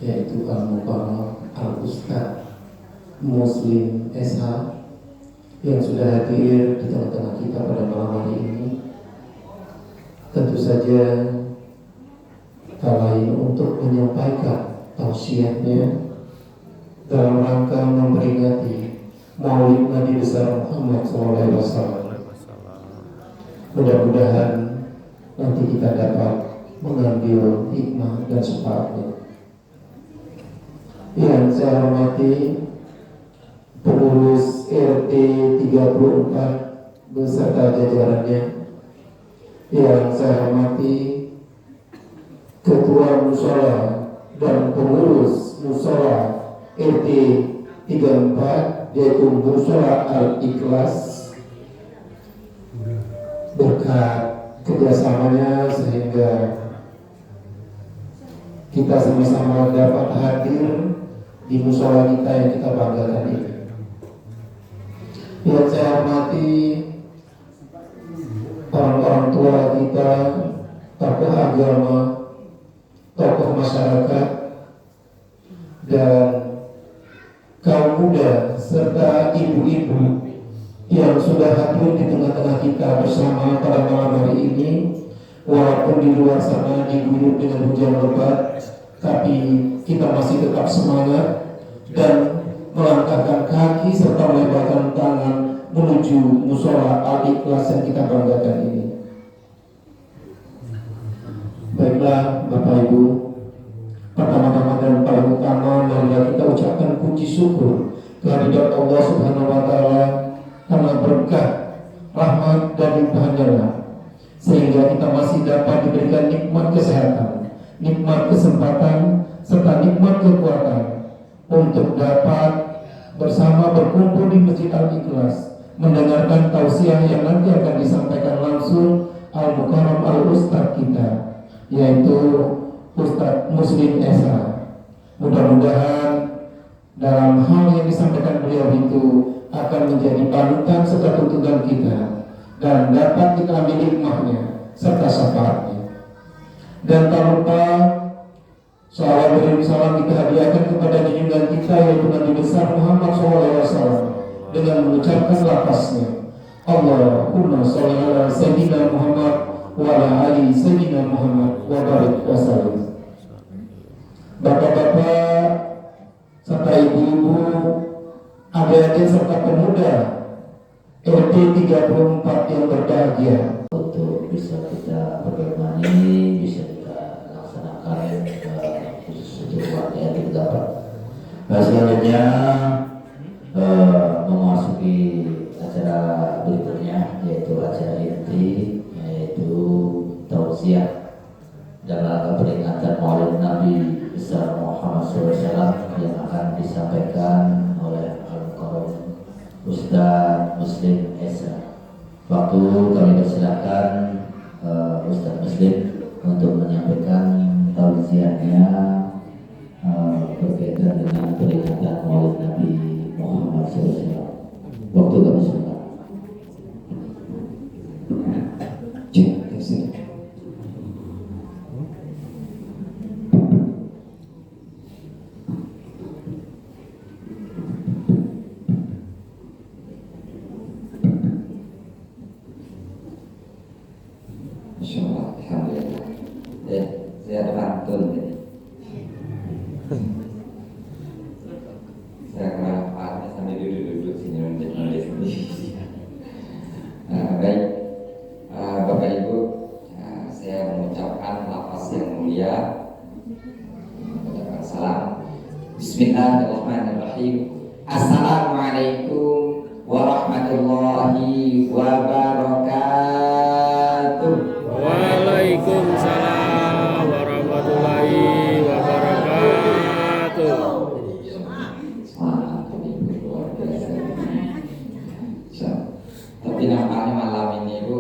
yaitu Al-Mukarram Al-Ustaz Muslim SH yang sudah hadir di tengah-tengah kita pada malam hari ini. Tentu saja tak lain untuk menyampaikan tausiahnya dalam rangka memperingati Maulid Nabi besar Muhammad SAW. Mudah-mudahan nanti kita dapat mengambil hikmah dan syafaatnya. Yang saya hormati pengurus RT 34 beserta jajarannya, yang saya hormati ketua mushola dan pengurus mushola RT 34 yaitu mushola Al-Ikhlas, berkat kerjasamanya sehingga kita sama-sama dapat hadir di mushola kita yang kita banggakan ini. Yang saya hormati orang-orang tua kita, tokoh agama, tokoh masyarakat, dan kaum muda serta ibu-ibu yang sudah hadir di tengah-tengah kita bersama pada malam hari ini. Walaupun di luar sana diguyur dengan hujan lebat, tapi kita masih tetap semangat dan melangkahkan kaki serta melebarkan tangan menuju mushola Al-Ikhlas yang kita banggakan ini. Baiklah Bapak Ibu, pertama-tama dan paling utama marilah kita ucapkan puji syukur kehadirat Allah Subhanahu wa Ta'ala karena berkah, rahmat dan limpahannya, sehingga kita masih dapat diberikan nikmat kesehatan, nikmat kesempatan, serta nikmat kekuatan untuk dapat bersama berkumpul di Masjid Al-Ikhlas mendengarkan tausiah yang nanti akan disampaikan langsung Al-Mukarram Al-Ustaz kita, yaitu Ustaz Muslim SH. Mudah-mudahan dalam hal yang disampaikan beliau itu akan menjadi panutan serta tuntunan kita dan dapat kita ambil hikmahnya serta syafaatnya. Dan tak lupa salawat dan salam kita hadiahkan kepada junjungan kita yaitu Nabi besar Muhammad SAW dengan mengucapkan lafaznya Allahumma sholli ala sayyidina Muhammad wa ala ali sayyidina Muhammad wa barik wa sallim. Bapak-bapak serta ibu-ibu, adik-adik serta pemuda RT 34 yang berbahagia, untuk bisa kita bagaimana bisa kita laksanakan khusus untuk waktu yang kita dapat. Selanjutnya memasuki acara berikutnya, yaitu acara inti, yaitu tausiah dalam peringatan Maulid Nabi besar Muhammad SAW yang akan disampaikan oleh Al-Mukarram Ustaz Muslim SH. Waktu kami persilakan Ustaz Muslim untuk menyampaikan tausiahnya berkaitan dengan peringatan Maulid Nabi Muhammad SAW. Waktu kami silakan. Alhamdulillah. Saya ada pantun ini. Saya kenal Pak sambil duduk-duduk sini nulis sendiri. Baik, Bapak Ibu, saya mengucapkan lafaz yang mulia, mengucapkan salam. Bismillahirrahmanirrahim. Assalamualaikum warahmatullahi wabarakatuh. Waalaikumsalam warahmatullahi wabarakatuh. Semangat Ibu, luar biasa. Tapi nampaknya malam ini Ibu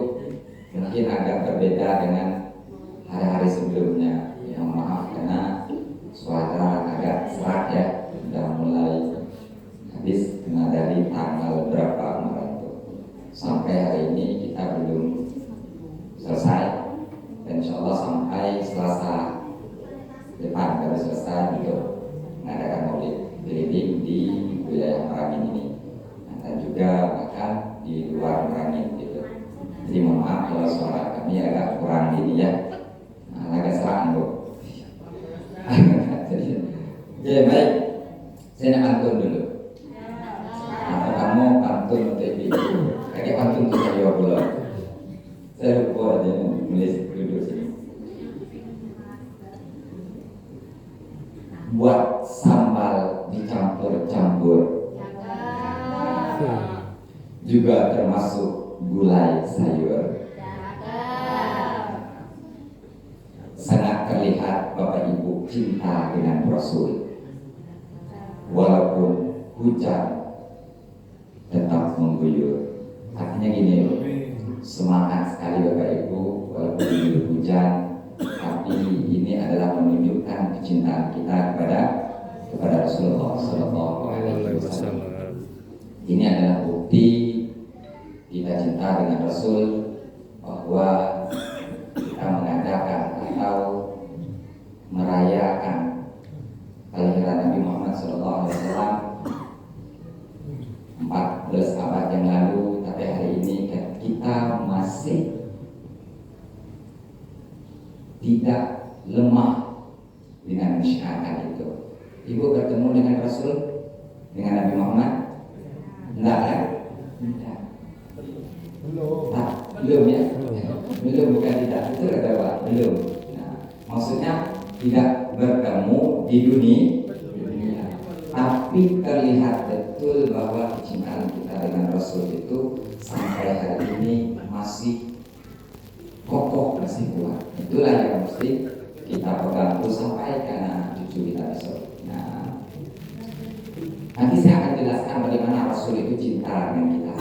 mungkin agak berbeda dengan hari-hari sebelumnya. Ya maaf karena suara agak serak ya, sudah mulai habis. Nah dari tanggal berapa kemarin tuh sampai hari ini Ya baik, saya nak pantun dulu. Atau kamu pantun untuk ibu. Kayak pantun untuk saya pula. Saya lupa aja nulis dulu sini. Buat sambal dicampur-campur, juga termasuk gulai sayur. Sangat terlihat Bapak Ibu cinta dengan Rasul. Walaupun hujan tetap mengguyur. Artinya gini, semangat sekali Bapak Ibu walaupun diguyur hujan, tapi ini adalah menunjukkan kecintaan kita kepada Rasulullah Sallallahu Alaihi Wasallam. Ini adalah bukti kita cinta dengan Rasul, bahwa kita mengadakan atau merayakan kelahiran Nabi Muhammad SAW 14 abad yang lalu, tapi hari ini kita masih tidak lemah dengan mensyiarkan itu. Ibu bertemu dengan Rasul, dengan Nabi Muhammad? Enggak kan? Enggak. Belum ya? Belum, bukan tidak. Itu kata Pak, belum. Nah, maksudnya tidak bertemu di dunia, tapi terlihat betul bahwa kecintaan kita dengan Rasul itu sampai hari ini masih kokoh, masih kuat. Itulah yang mesti kita pegang terus sampai karena cucu kita besok. Nah, nanti saya akan jelaskan bagaimana Rasul itu cinta dengan kita.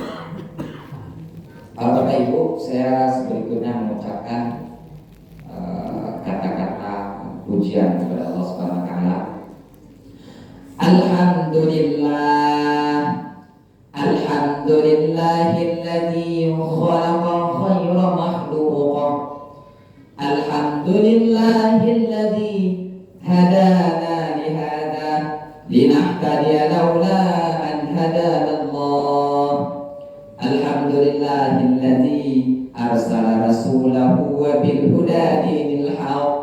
Kalau Bapak Ibu, saya berikutnya mengucapkan kata-kata pujian kepada Allah Subhanahu Wa Taala. Alhamdulillah, alhamdulillahilladzi khalaqa khayra makhluqah. Alhamdulillahilladzi hadana li hadha linahtadiya laula an hadana Allah. Alhamdulillahilladzi arsala rasulahu wa bil huda dinil haqq.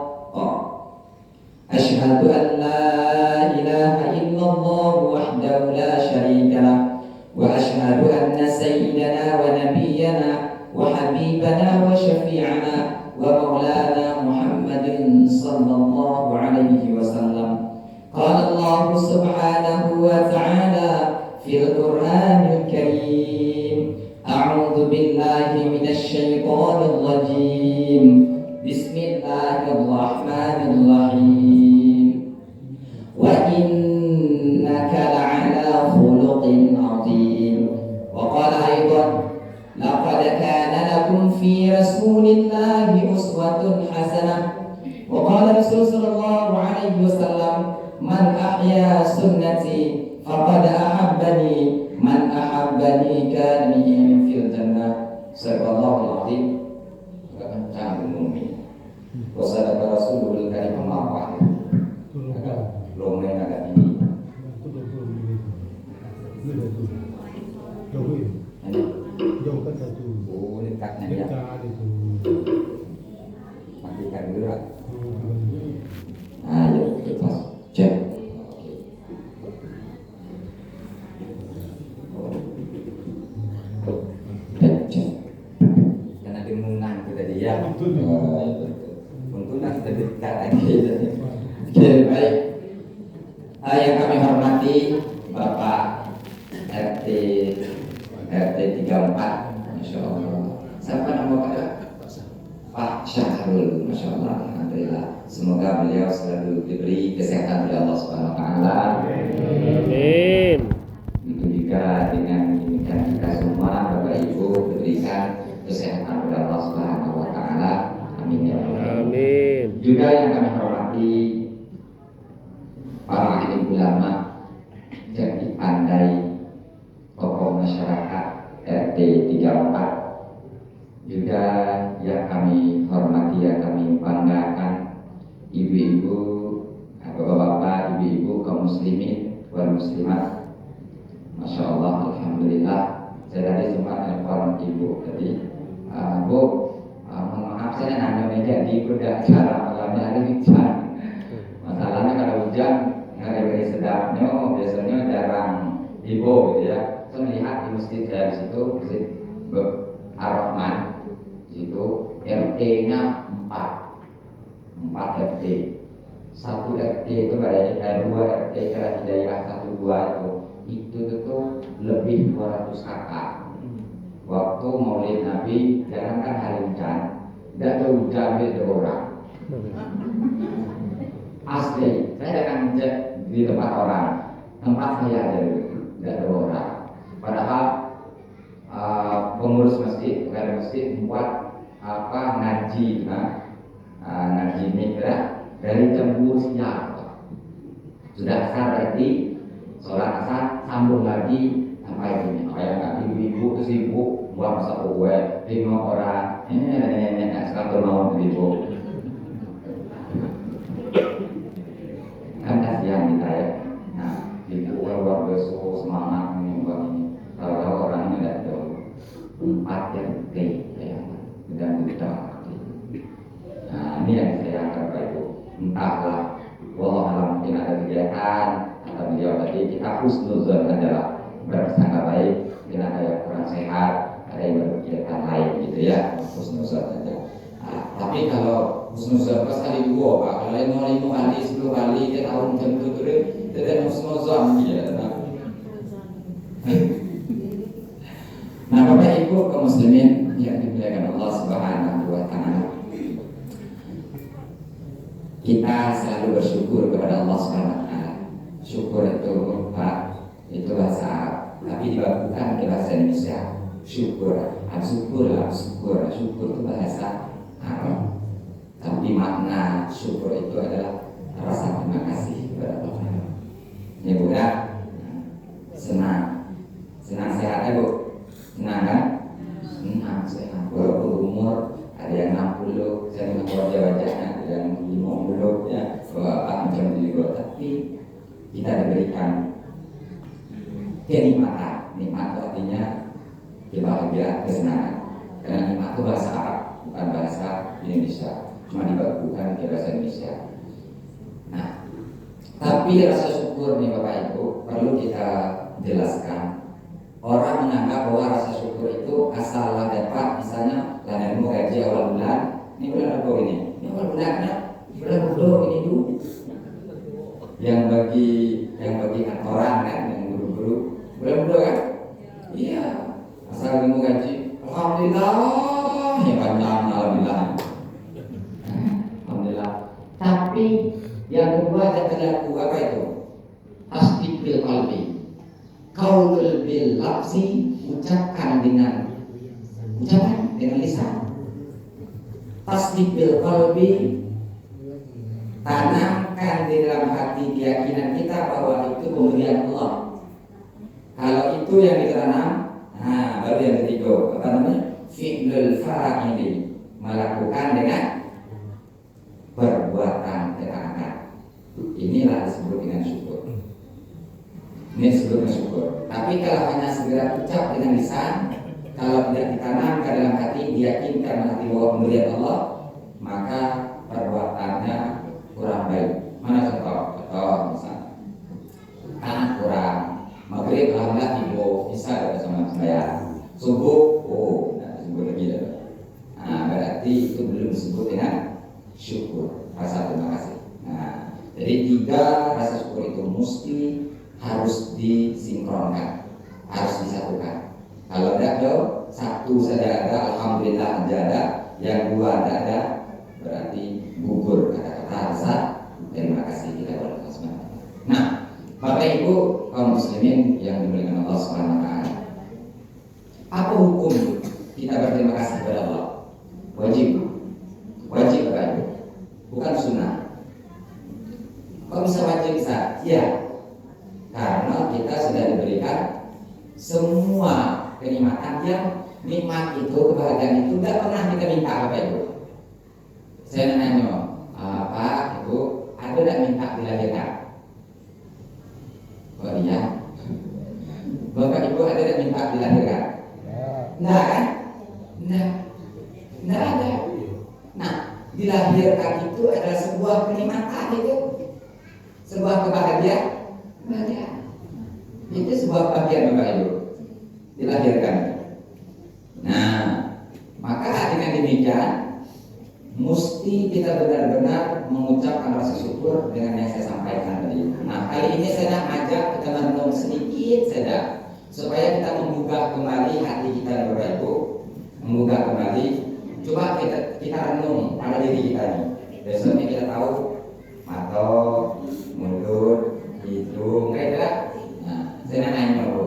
Asyhadu an la ilaha illallah wahdahu la syarika lah, wa asyhadu anna sayyidana wa nabiyyana wa habibana wa syafi'ana wa maulana Muhammadin sallallahu alaihi wasallam. Qala Allah subhanahu wa ta'ala fil Qur'anil Karim, a'udzu billahi minasy syaithanir rajim. Bismillahirrahmanirrahim. Wa innaka la'ala khuluqin 'adzim. Wa qala aidan, laqad kana lakum fi rasulillahi uswatun hasanah. Wa qala Rasul sallallahu alaihi wasallam, man ahya sunnati faqad ahabbani, man ahabbani kana fil jannah. Sallallahu alaihi wasallam. Wa sadaqa Rasulul Karim mawah. Agak lumayan agak tinggi. Oh, dekatnya dia. Matikan dulu lah. Ayo kita cek. Cek. Karena dimunang kita dia. Untunglah kita dekat lagi. Oke, baik. Yang kami hormati Bapak RT 34, Masya Allah. Siapa nama Bapak? Pak Syahrul, Masya Allah. Alhamdulillah. Semoga beliau selalu diberi kesehatan oleh Allah Subhanahu Wa Taala. Amin. Itu juga dengan demikian kita semua Bapak Ibu diberikan kesehatan oleh Allah Subhanahu Wa Taala. Amin ya Allah. Amin. Juga yang kami hormati para ahli ulama, jadi pandai tokoh masyarakat RT 34, juga yang kami hormati, yang kami banggakan, ibu-ibu, bapak-bapak, ibu-ibu kaum muslimin wal muslimat. Masya Allah, alhamdulillah. Saya tadi sempat telepon ibu tadi, Bu, mohon maaf saya nanya meja di beda acara malamnya hari hujan. Masalahnya kalau hujan nggak ada tempatnya biasanya jarang ibu gitu ya. Saya melihat di masjid saya di situ, masjid Ar-Rahman, di situ RT-nya 4 RT. Satu RT itu ada 2 RT Kera Hidayah 1 2 itu tuh lebih 200 kakak. Waktu Maulid Nabi, jangankan hari hujan, tidak ada hujan ada orang. Asli, saya akan cek di tempat orang, tempat saya ada tidak ada orang. Padahal pengurus masjid, pegawai masjid membuat ngaji, ngaji mikra dari jam 2 siang. Sudah asar berarti sholat asar sambung lagi sampai ini. Kayak ibu-ibu itu sibuk buat masak kue, 5 orang, satu mau ibu. Kan kasihan kita ya. Nah, ibu luar biasa semangat ini buat ini. Kalau orangnya tidak tahu 4 RT ya, dan tidak. Nah, ini yang saya anggap itu entahlah. Wallah alam mungkin ada kegiatan atau beliau tadi kita husnuzon adalah bersangka baik, mungkin ada yang kurang sehat, ada yang berkegiatan lain gitu ya, husnuzon aja. Tapi kalau husnuzon pas kali 2 Pak, kalau yang mau 5 kali, 10 kali, dia tahu jam itu tidak husnuzon ya. Nah, Bapak Ibu kaum muslimin yang dimuliakan Allah Subhanahu wa taala. Kita selalu bersyukur kepada Allah Subhanahu wa taala. Syukur itu Pak, itu bahasa Arab, tapi dibakukan ke bahasa Indonesia. Syukur itu bahasa Arab. Tapi makna syukur itu adalah rasa terima kasih kepada Allah. Ya Bu ya, senang sehat ya Bu, senang kan? Senang sehat. Walaupun umur ada yang 60, saya melihat wajah-wajahnya ada yang 50 ya, macam itu. Tapi kita diberikan kenikmatan. Nikmat artinya kebahagiaan, kesenangan. Karena nikmat itu bahasa Arab, bukan bahasa Indonesia. Cuma dibakukan ke bahasa Indonesia. Nah, tapi rasa syukur nih Bapak Ibu perlu kita jelaskan. Orang menganggap bahwa rasa syukur itu asal dapat, misalnya lana mau gaji awal bulan, ini bulan apa ini? Ini awal bulannya, bulan bodoh ini dulu. Yang bagi kantoran kan, yang guru-guru, bulan bodoh kan? Iya, asal mau gaji, alhamdulillah, ya panjang alhamdulillah. Alhamdulillah. Tapi yang kedua ada perilaku apa itu? Tasdik bil qalbi. Qaulul bil lafzi, ucapkan dengan lisan. Tasdik bil qalbi, tanamkan di dalam hati keyakinan kita bahwa itu pemberian Allah. Kalau itu yang ditanam, nah baru yang ketiga, apa namanya? Fi'lul fa'ili, melakukan dengan perbuatan ketaatan. Inilah disebut dengan syukur. Ini disebut dengan syukur. Tapi kalau hanya segera ucap dengan lisan, kalau tidak ditanamkan dalam hati, diyakinkan hati bahwa pemberian Allah, maka perbuatannya kurang baik. Mana contoh? Misalnya anak kurang, maghrib alhamdulillah ibu bisa bersama saya. Subuh, disebut lagi ya. Nah, berarti itu belum disebut dengan syukur, rasa terima kasih. Nah, jadi 3 rasa syukur itu mesti harus disinkronkan, harus disatukan. Kalau ada 1 saja ada, alhamdulillah aja ada, yang 2 ada, berarti gugur kata-kata rasa terima kasih kita kepada Allah Subhanahu wa taala. Nah, Bapak Ibu kaum muslimin yang dimuliakan Allah Subhanahu wa taala. Apa hukum kita berterima kasih kepada Allah? Wajib Bapak Ibu, bukan sunnah. Kok bisa wajib bisa? Ya, karena kita sudah diberikan semua kenikmatan yang nikmat itu, kebahagiaan itu tidak pernah kita minta Bapak Ibu. Saya nanya, Pak Ibu, ada tidak minta dilahirkan? Oh iya. Bapak Ibu ada tidak minta dilahirkan? Nah kan? Nah ada. Nah, dilahirkan itu adalah sebuah kenikmatan itu, sebuah kebahagiaan. Banyak. Itu sebuah bagian Bapak Ibu dilahirkan. Nah, maka dengan demikian mesti kita benar-benar mengucapkan rasa syukur dengan yang saya sampaikan tadi. Nah, kali ini saya ajak kita merenung sedikit saja supaya kita menggugah kembali hati kita, Bapak Ibu, menggugah kembali. Coba kita renung pada diri kita ini. Besoknya kita tahu mata, mulut, hidung, kayak gitu. Nah, saya nanya Bu,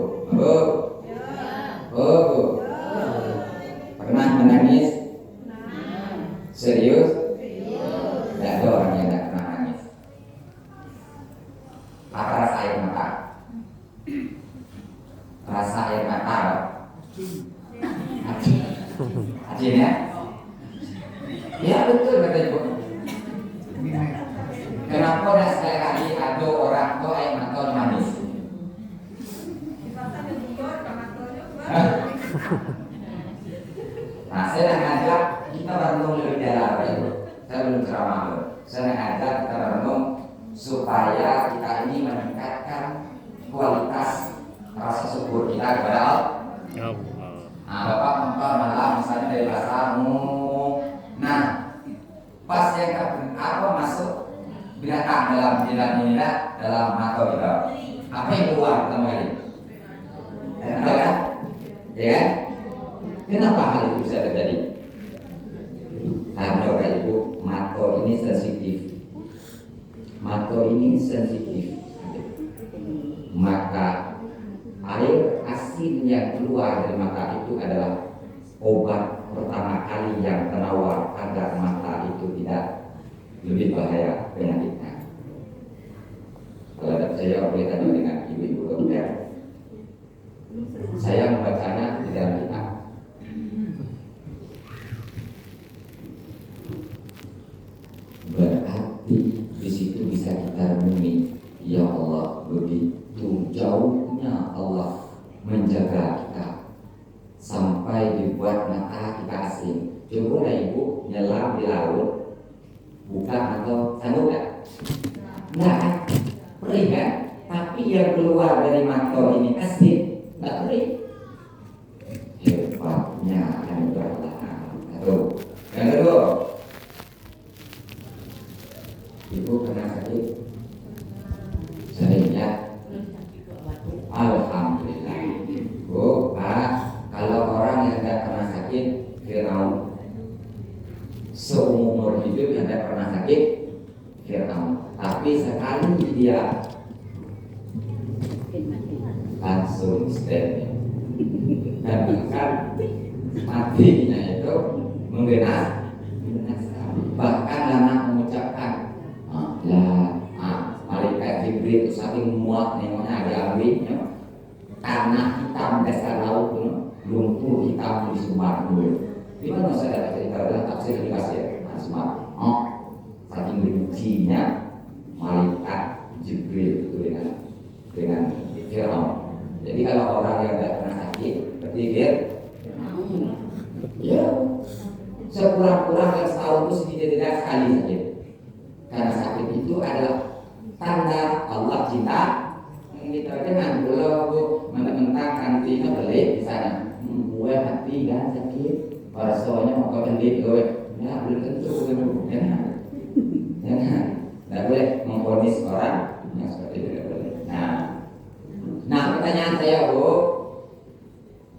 Bu, pernah menangis? Serius? Tidak ada orang yang tidak pernah nangis. Apa rasa air mata? Rasa air mata? Hajin ya? Ya betul kata Ibu. Kenapa dah sekali lagi ada orang tua air mata manis? Nah, saya ngajak kita merenung lebih dalam, Pak Ibu. Saya belum ceramah, saya ngajak kita merenung supaya kita ini meningkatkan kualitas rasa syukur kita kepada Allah. Nah, Bapak mentor malam misalnya dari bahasamu. Nah, pas yang apa masuk binatang dalam mata kita. Apa yang keluar kembali? Tahu kan? Ya kan? Kenapa hal itu bisa terjadi? Karena Bapak Ibu, mata ini sensitif. Mata ini sensitif. Maka air asin yang keluar dari mata itu adalah obat pertama kali yang penawar agar mata itu tidak lebih bahaya penyakitnya. Kalau saya boleh tanya dengan ibu-ibu dokter, saya membacanya di dalam kitab. Berarti di situ bisa kita renungi, ya Allah, begitu jauhnya Allah menjaga kita sampai dibuat mata kita asing. Coba lah Ibu nyelam di laut, buka atau sanggup nggak? Nggak kan? Perih kan? Tapi yang keluar dari mata ini asin, nggak perih. Hebatnya anugerah Allah. Satu. Yang kedua, Ibu pernah sakit? Sering ya? Alhamdulillah. Bu, Pak, kalau orang yang tidak pernah sakit, Fir'aun. Seumur hidup yang tidak pernah sakit, Fir'aun. Tapi sekali dia langsung stand. Dan bahkan matinya itu menggenas. Bahkan anak mengucapkan malaikat Jibril itu saking muak nengoknya diambilnya tanah hitam dasar laut itu lumpur hitam di Sumbar dulu. Di mana saya ada cerita dalam tafsir dikasih Asma. Saking bencinya malaikat Jibril itu dengan Fir'aun. Jadi kalau orang yang tidak pernah sakit berpikir, ya sekurang-kurang yang setahun itu setidaknya sekali sakit. Karena sakit itu adalah tanda Allah cinta kita. Jangan kalau mentang-mentang kantina beli di sana, gue hati kan sakit, parasonya mau kau beli gue, ya belum tentu jangan, tidak boleh memvonis orang yang seperti itu, tidak boleh. Nah pertanyaan saya Bu,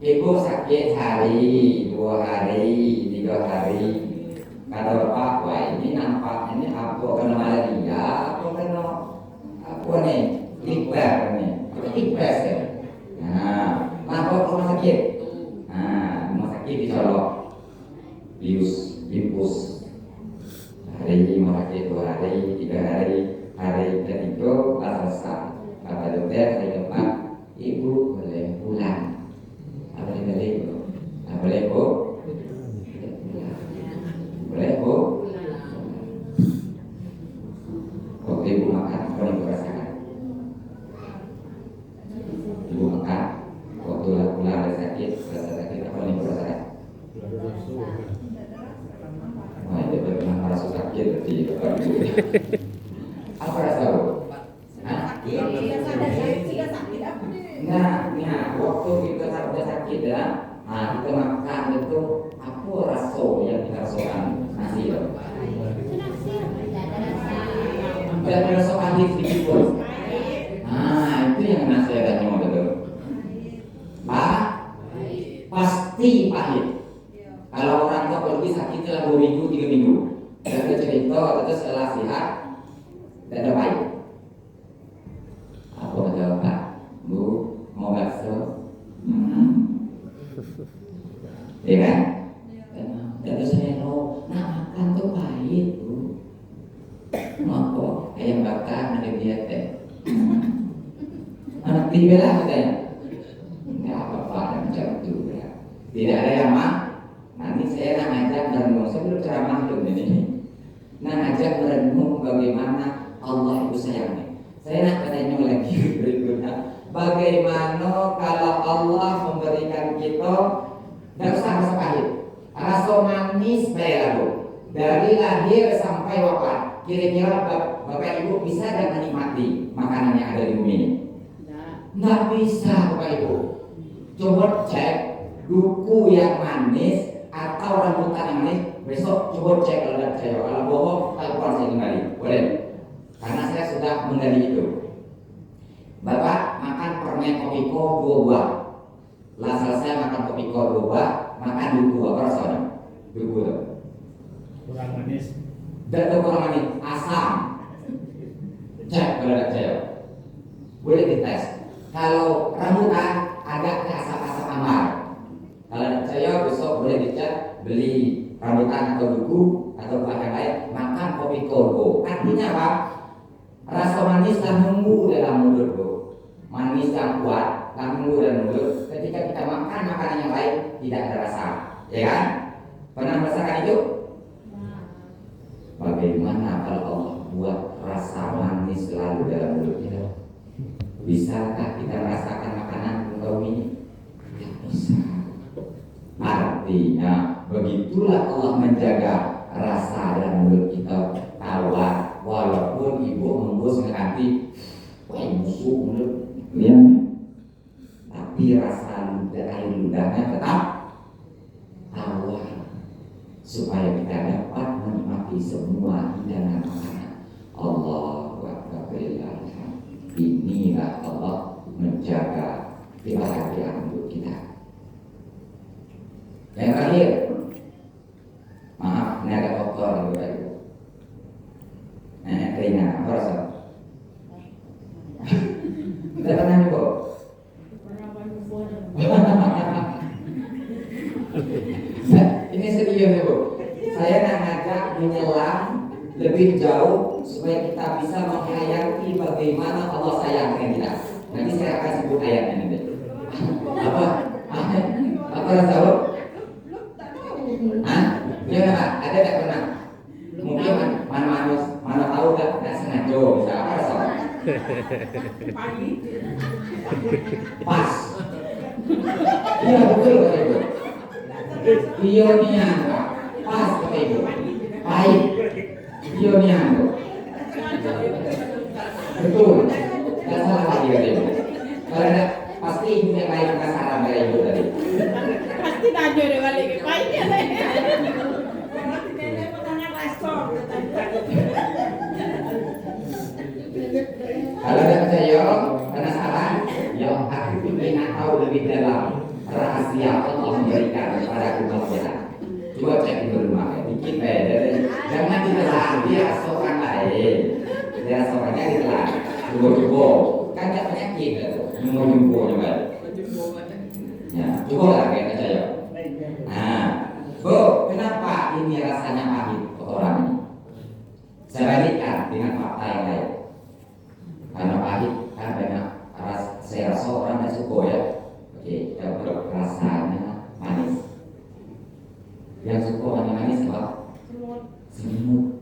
Ibu sakit hari, 2 hari, 3 hari. Kata Bapak, wah ini nampak ini apa kena malaria, apa kena apa nih, ikbar nih, ikbar ya. Nah, lapor ke rumah sakit. Nah, rumah sakit dicolok, bius, hari rumah sakit 2 hari, 3 hari, hari ketiga selesai. Kata dokter hari keempat, Ibu boleh pulang. Apa boleh Bu? Boleh Bu? Boleh Bu? Waktu Ibu makan, apa yang Ibu rasakan? Ibu makan, waktu pulang dari sakit, rasa sakit, apa yang Ibu rasakan? Wah, itu pernah merasa sakit berarti. Apa rasa Bu? Hah? sakit ya. Nah kita makan itu apa rasa yang kita rasakan nasi itu? Tidak ada rasa pahit sedikit pun. Nah itu yang nasi ada nyawa betul. Pasti pahit. Kalau orang tua pergi sakit dalam 2 minggu, 3 minggu, dan dia cerita atau setelah sehat, tidak ada pahit. Apa kata Pak? Bu, mau bakso? Iya kan? Dan terus saya tahu, nah makan tuh pahit bu. Mau ayam bakar ada dia teh. Anak tiba lah katanya. Nggak apa-apa dan jawab juga. Tidak ada yang mah. Nanti saya nak ngajak merenung. Saya belum ceramah dulu ini. Nak ngajak merenung bagaimana Allah itu sayangnya. Saya nak bertanya lagi berikutnya. Bagaimana kalau Allah memberikan kita tidak usah rasa pahit, rasa manis baik lalu dari lahir sampai wafat. Kira-kira Bapak Ibu bisa dan menikmati makanan yang ada di bumi ini? Nggak bisa Bapak Ibu. Coba cek duku yang manis atau rambutan yang manis. Besok coba cek kalau ada saya. Kalau bohong, telepon saya kembali. Boleh? Karena saya sudah menggali itu. Bapak makan permen kopiko 2 buah. Lah selesai makan kopiko 2 buah, makan duku apa rasanya? Duku itu kurang manis. Dan kurang manis, asam. Cek kalau ada saya. Boleh dites. Kalau rambutan agak ke asam-asam amar. Kalau ada saya besok boleh dicek beli rambutan atau duku atau buah yang lain, makan kopiko. Artinya apa? Rasa manis dan nunggu dalam mulut bu. Manis yang kuat dan nunggu dalam mulut. Ketika kita makan makanan yang lain tidak ada rasa, ya kan? Pernah merasakan itu? Bagaimana kalau Allah buat rasa manis selalu dalam mulut kita? Bisakah kita merasakan makanan engkau ini? Tidak bisa. Artinya begitulah Allah menjaga rasa dalam mulut kita tawar. Walaupun ibu membus nganti wah busuk mulut ya, tapi rasa air ludahnya tetap tawar supaya kita dapat menikmati semua hidangan makanan. Allahu Akbar. Inilah Allah menjaga kebahagiaan untuk kita. Yang terakhir, maaf ini agak kotor Bapak Ibu. Keringat, apa rasa? Tidak pernah nyoba? Ini serius ya Bu. Saya nak ngajak menyelam lebih jauh supaya kita bisa menghayati bagaimana Allah sayang dengan kita. Nanti saya akan sebut ayatnya nanti. Apa? Apa rasa Bu? Gimana Pak? Ada tak pernah? Mungkin mana tahu tak sengaja bisa apa rasa? Pas. Iya betul Pak Ibu. Iya nian Pak. Pas Pak Ibu. Baik. Iya nian Bu. Betul. Gak salah lagi Pak Ibu. Kalau ada pasti ibu yang lain akan salah dari Ibu tadi. Pasti tanya deh balik ke baiknya deh. Kalau ada percaya, penasaran, ya aku ingin tahu lebih dalam rahasia Allah memberikan kepada kebahagiaan. Coba cek di rumah, dikit jangan ditelan, dia seorang lain, dia seorangnya ditelan, coba, kan tidak penyakit, mau jumbo coba. Ya, coba lah kayak percaya. Nah, Bu, kenapa ini rasanya pahit orang ini? Saya balikkan dengan fakta yang lain. Karena pahit kan banyak saya rasa orang tidak suka ya. Oke, kalau rasanya manis. Yang suka manis apa? Semut.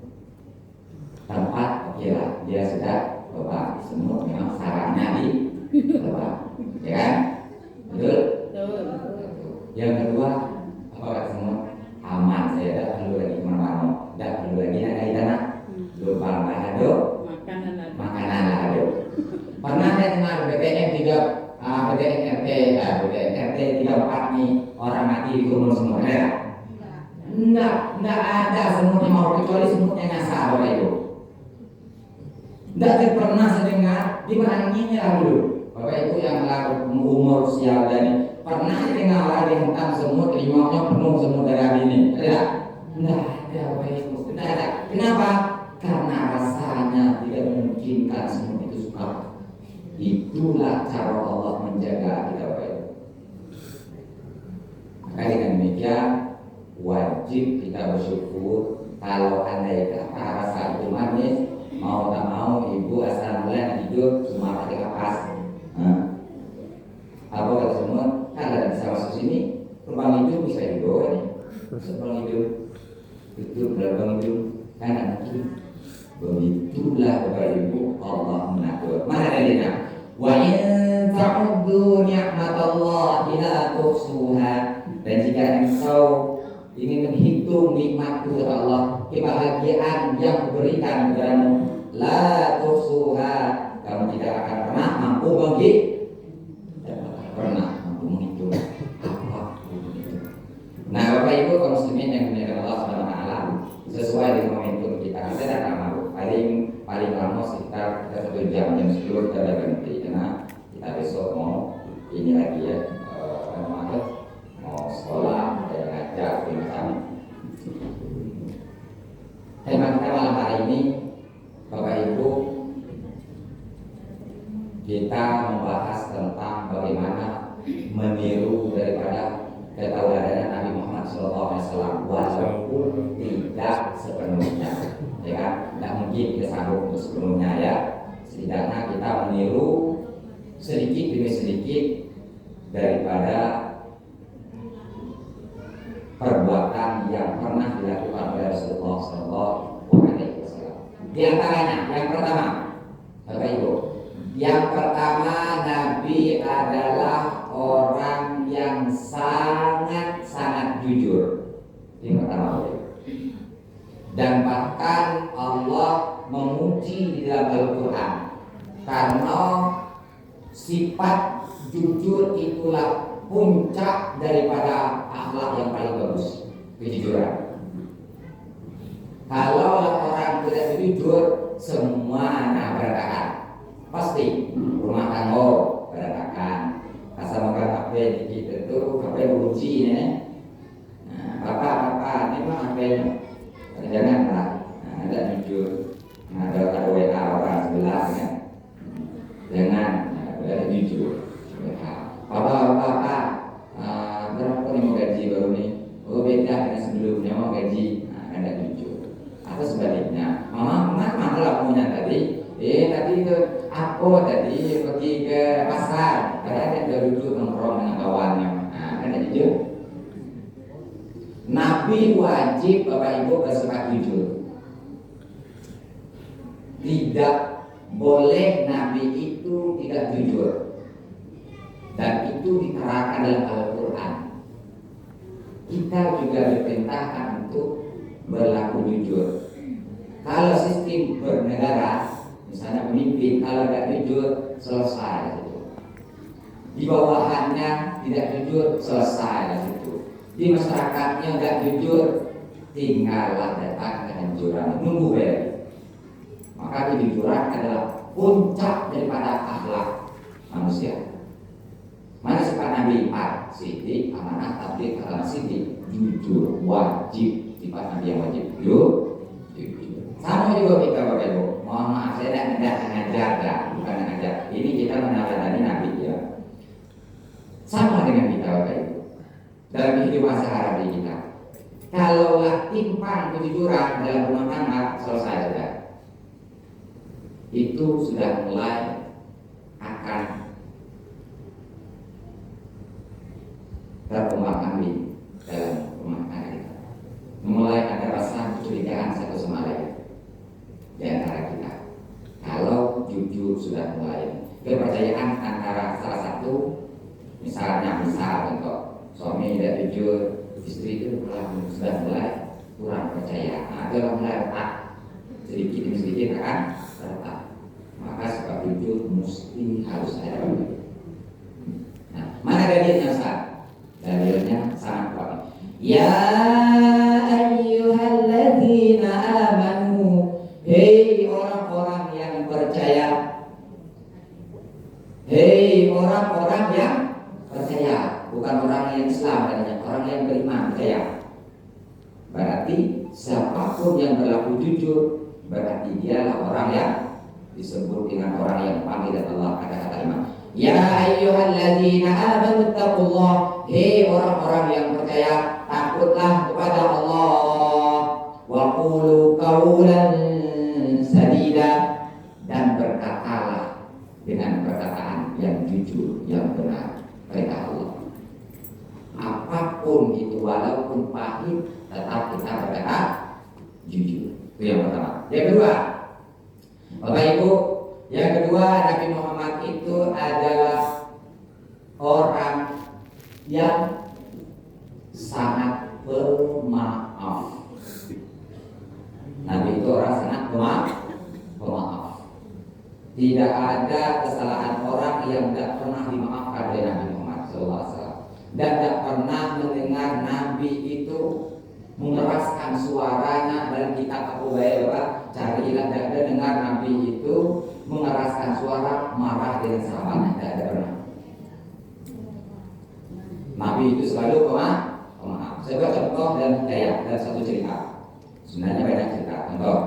Tempat oke lah, dia sudah coba di semut memang sarangnya di coba, ya kan? Betul? Yang kedua apa kata semut? Aman, saya tidak perlu lagi kemana-mana, tidak perlu lagi ada di tanah. Lupa ada makanan ada. Pernah saya dengar BTN 34 nih orang mati di gunung semua ya? Enggak ada semutnya mau kecuali semutnya nyasar Bapak Ibu. Enggak pernah saya dengar di maranginya dulu. Bapak Ibu yang umur usia dan pernah dengar orang dihentam semut limaunya penuh semut darah ini? Ada? Enggak ada Bapak Ibu. Enggak ada. Kenapa? Karena rasanya tidak memungkinkan semut itu suka. Itulah cara Allah menjaga kita Bapak Ibu. Maka dengan demikian wajib kita bersyukur kalau andai kata rasa itu manis, mau tak mau ibu asal mulai tidur cuma pakai kapas. Apa kata semua? Kalau bisa masuk sini, lubang hidung bisa dibawa nih. Lubang hidung, tutup lubang hidung, kan mungkin. Begitulah Bapak Ibu Allah mengatur. Mana dalilnya? Wa in ta'uddu ni'matallahi la tuhsuha. Dan jika engkau ingin menghitung nikmat Allah, kebahagiaan yang diberikan kepadamu, la tuhsuha, kamu tidak akan pernah mampu menghitung apa itu. Nah, Bapak Ibu kaum muslimin yang dimuliakan Allah Subhanahu wa taala, sesuai dengan momentum kita tidak akan paling lama sekitar 1 jam 10 kita udah berhenti karena kita besok mau ini lagi ya, mau sekolah dan ngajar macam. Tema kita malam hari ini Bapak Ibu, kita membahas tentang bagaimana meniru daripada ketauladan Nabi Muhammad SAW walaupun tidak sepenuhnya, ya kan? Tidak mungkin kita sanggup untuk sepenuhnya ya. Setidaknya kita meniru sedikit demi sedikit daripada perbuatan yang pernah dilakukan oleh Rasulullah SAW. Di antaranya yang pertama, Bapak Ibu, yang pertama Nabi adalah orang yang sangat jujur. Yang pertama, dan bahkan Allah memuji di dalam Al-Quran karena sifat jujur itulah puncak daripada akhlak yang paling bagus, kejujuran. Kalau orang tidak jujur, semuanya berantakan. Pasti rumah tangga berantakan. Asal makan apa dikit itu apa yang uji nih. Bapak memang apa yang janganlah ada jujur. Ada WA orang sebelah kan. Jangan ada jujur. Bapak berapa nih mau gaji baru nih? Oh beda dengan sebelumnya mau gaji. Ada jujur. Atau sebaliknya, mama lah punya tadi. Tadi itu aku tadi pergi ke pasar, padahal dia duduk nongkrong dengan kawannya. Kan jujur. Nabi wajib Bapak Ibu bersifat jujur. Tidak boleh Nabi itu tidak jujur. Dan itu diterangkan dalam Al-Quran. Kita juga diperintahkan untuk berlaku jujur. Kalau sistem bernegara, misalnya pemimpin, kalau tidak jujur, selesai itu. Di bawahannya tidak jujur, selesai itu. Di masyarakatnya tidak jujur, tinggallah datang kehancuran, nunggu beri. Maka kejujuran adalah puncak daripada akhlak manusia. Mana sifat Nabi 4? Sidik, amanah, tabligh, akhlak sidik, jujur, wajib. Sifat Nabi yang wajib jujur. Sama juga kita Bapak Ibu. Mohon maaf saya tidak mengajar, bukan mengajar. Ini kita meneladani Nabi ya. Sama dengan kita Bapak Ibu. Dalam kehidupan sehari-hari kita. Kalaulah timpang kejujuran dalam rumah tangga, selesai sudah. Itu sudah mulai akan berkembang-kembang dalam rumah tangga kita. Mulai ada rasa kecurigaan satu sama lain di antara kita. Kalau jujur sudah mulai kepercayaan antara salah satu, misal contoh suami tidak jujur, istri itu sudah mulai kurang percaya. Nah, itu mulai retak sedikit demi sedikit akan retak. Maka maka sebab itu mesti harus ada. Nah, mana dalilnya Ustaz? Dalilnya sangat kuat. Ya ayyuhalladzina amanu, hei orang-orang yang percaya, hei orang-orang yang percaya, bukan orang yang Islam katanya, orang yang beriman percaya. Berarti siapapun yang berlaku jujur, berarti dialah orang yang disebut dengan orang yang panggilan Allah pada kata iman. Ya ayyuhalladzina amanu taqullah, hei orang-orang yang percaya, takutlah kepada Allah. Wa qulu qawlan sadida, dan berkatalah dengan perkataan yang jujur, yang benar, perintah Allah. Apapun itu, walaupun pahit, tetap kita berkata jujur. Itu yang pertama. Yang kedua, Bapak Ibu, yang kedua, Nabi Muhammad itu adalah orang yang sangat pemaaf. Nabi itu orang sangat pemaaf. Tidak ada kesalahan orang yang tidak pernah dimaafkan oleh Nabi Muhammad SAW. Dan tidak pernah mendengar Nabi itu mengeraskan suaranya. Dalam kitab Abu Hurairah carilah, tidak ada dengar Nabi itu mengeraskan suara marah dengan sahabatnya, tidak ada pernah. Nabi itu selalu pemaaf. Saya buat contoh dalam satu cerita. Sebenarnya banyak cerita. Contoh,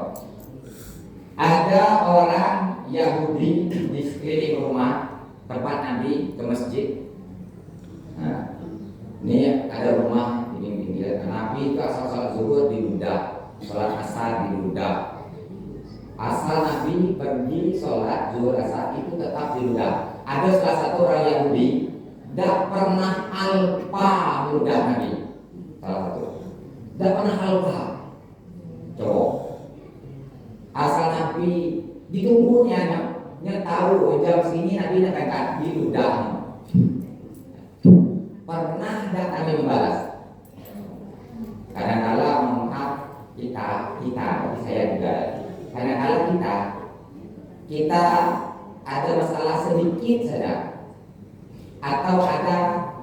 ada orang Yahudi di sekeliling rumah tempat Nabi ke masjid. Nah, ini ada rumah di pinggir. Nabi itu asal sholat zuhur diludah, sholat asar diludah. Asal Nabi pergi sholat zuhur asar itu tetap diludah. Ada salah satu orang Yahudi tidak pernah alpa meludah Nabi. Salah satu tidak pernah alpa. Coba asal Nabi ditunggunya tahu jam sini Nabi nak angkat diludah. Pernah tidak Nabi membalas? Kadang-kala mohon kita, tapi saya juga. Kadang-kala kita ada masalah sedikit saja, atau ada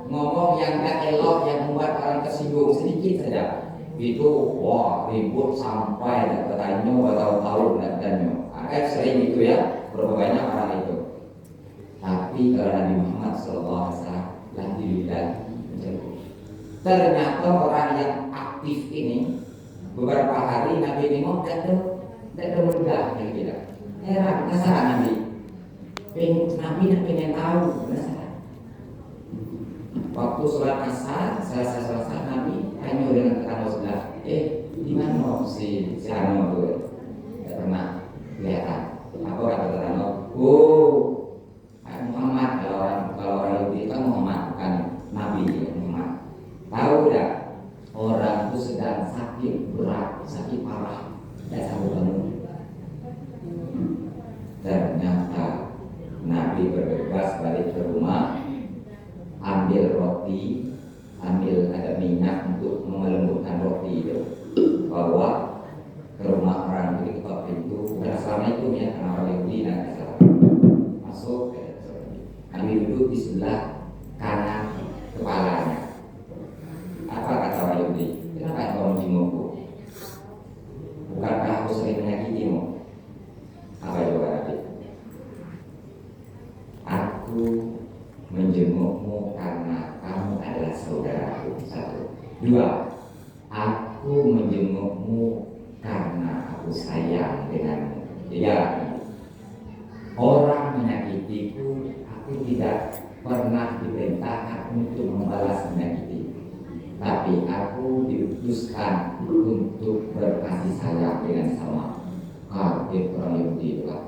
ngomong yang tidak elok yang membuat orang tersinggung sedikit saja, itu wah ribut sampai tidak bertanya bertahun-tahun tidak bertanya. Sering itu ya, berapa banyak orang itu. Tapi kalau Nabi Muhammad SAW lagi lidah, ternyata orang yang aktif ini beberapa hari Nabi ini mau tidak ada mudah yang tidak. Heran, penasaran Nabi. Nabi nak pengen tahu, penasaran. Waktu sholat asar, selesai sholat asar Nabi tanya dengan tetangga sebelah, di mana si Anu itu? Tidak pernah kelihatan. Apa kata tetangga? Muhammad, kalau orang Yahudi kan Muhammad, bukan Nabi Muhammad. Tahu tidak? Orang itu sedang sakit berat, sakit parah, tidak sanggup bangun. Ternyata Nabi bergegas balik ke rumah, ambil roti, ambil ada minyak untuk melembutkan roti itu, bawa ke rumah orang itu, ketok pintu. Assalamualaikum ya, karena orang Yahudi dan masuk. Nabi duduk di sebelah kanan kepalanya. Apa kata orang Yahudi? Kenapa kau menjengukku? Bukankah aku sering menyakitimu? Apa jawaban Nabi? Aku menjengukmu karena kamu adalah saudaraku. Satu. Dua, aku menjengukmu karena aku sayang denganmu. Tiga, orang menyakitiku, aku tidak pernah diperintahkan untuk membalas menyakiti, tapi aku diutuskan untuk berkasih sayang dengan sama. Kaget orang Yahudi itu lah.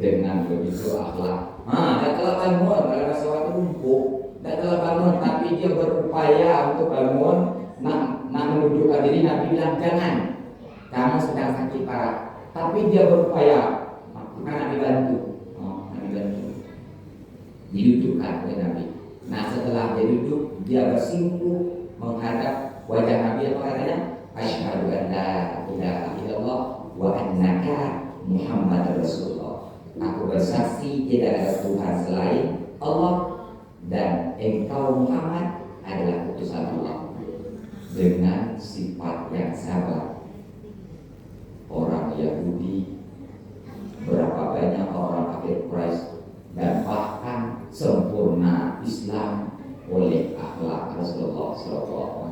Dengan begitu akhlak. Tak telah bangun, kalau ada sesuatu lumpuh, tak telah bangun, tapi dia berupaya untuk bangun. Nak menunjukkan diri, Nabi bilang jangan, kamu sedang sakit parah. Tapi dia berupaya, maka Nabi bantu. Didudukkan oleh Nabi. Nah setelah dia duduk, dia bersimpuh menghadap wajah Nabi. Apa katanya? Asyhadu an la ilaha illallah wa annaka Muhammad Rasulullah. Aku bersaksi tidak ada Tuhan selain Allah dan engkau Muhammad adalah utusan Allah. Dengan sifat yang sabar, orang Yahudi, berapa banyak orang kafir Quraisy, dan bahkan sempurna Islam oleh akhlak Rasulullah SAW.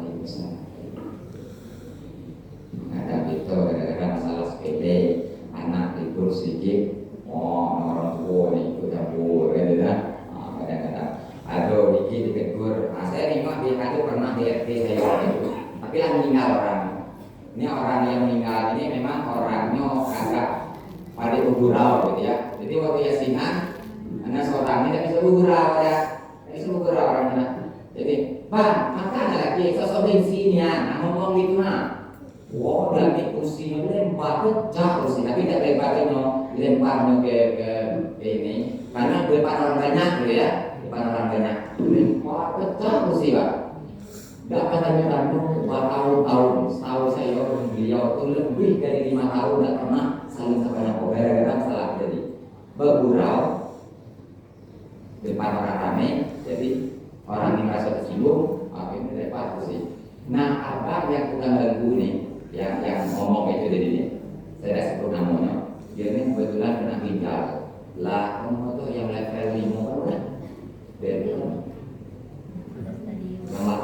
Kadang itu kadang-kadang masalah sepele, anak libur sedikit, orang tua ni ikut campur, kadang-kadang. Aduh, dikit ditegur. Saya ni mah dia ada pernah di RT saya waktu itu, tapi lah meninggal orang. Ini orang yang meninggal ini memang orangnya agak pada gurau gitu ya. Jadi waktu yasinan, anak seorang ini tak bisa gurau ya, tak bisa gurau orangnya. Jadi, bang, makan lagi, sosok bensinnya, ngomong gitu nah. Wah, dari kursinya dilempar pecah kursi, tapi tidak dilemparnya ke ini, karena depan orang banyak gitu ya, depan orang banyak, dilempar pecah kursi pak. Tidak katanya Bandung bertahun-tahun, setahu saya beliau itu lebih dari 5 tahun tidak pernah saling sama gara-gara masalah jadi bergurau depan orang ramai, jadi orang yang merasa tersinggung, ini lempar kursi. Nah, abang yang tukang lagu nih, yang ngomong itu jadi dia, saya dah sebut namanya, dia ini kebetulan kena ginjal. Lah, kamu tuh yang level 5 kan? Dia memang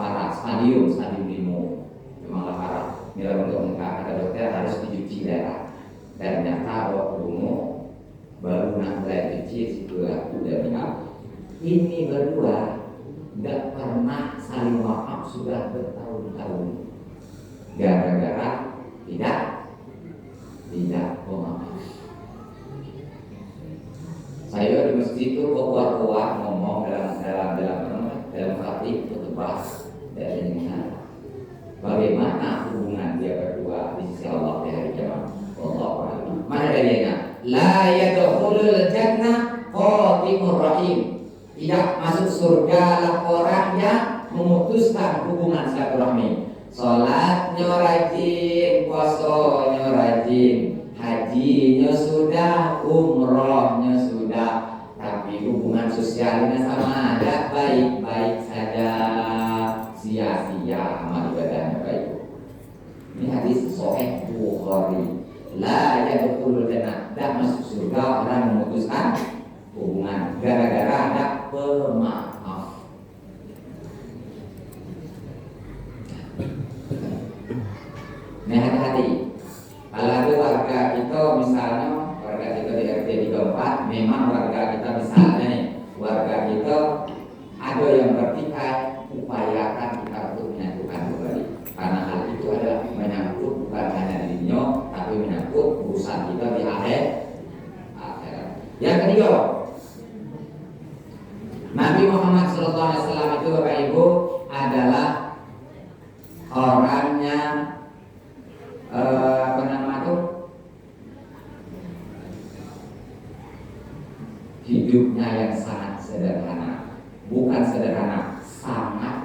parah, stadium 5, memang parah. Bila untuk muka kata dokter harus dicuci darah. Dan ternyata waktu bunga baru nak mulai cuci sudah meninggal. Ini berdua tidak pernah saling maaf sudah bertahun-tahun. Gara-gara tidak memaaf. Saya di masjid itu keluar ngomong dalam hati berdebat dari mana bagaimana hubungan dia berdua di sisi Allah di hari kiamat. Allah mana dalilnya? La yadkhulul jannah qatimur rahim. Tidak masuk surga lah orang yang memutuskan hubungan silaturahmi. Salatnya rajin, puasanya rajin, hajinya sudah, umrohnya sudah, tapi hubungan sosialnya sama aja, baik-baik saja, sia-sia amal ibadahnya baik. Ini hadis Sahih Bukhari. La yadkhulul jannah, tidak masuk surga orang memutuskan hubungan gara-gara ada pemaaf. Nah, hati-hati. Kalau ada warga kita misalnya, warga kita di RT 34, memang warga kita misalnya nih, warga kita ada yang bertikai, upayakan kita untuk menyatukan kembali. Karena hal itu adalah menyangkut bukan hanya dirinya, tapi menyangkut urusan kita di akhirat. Yang ketiga, Nabi Muhammad SAW itu Bapak Ibu adalah orangnya hidupnya yang sangat sederhana. Bukan sederhana,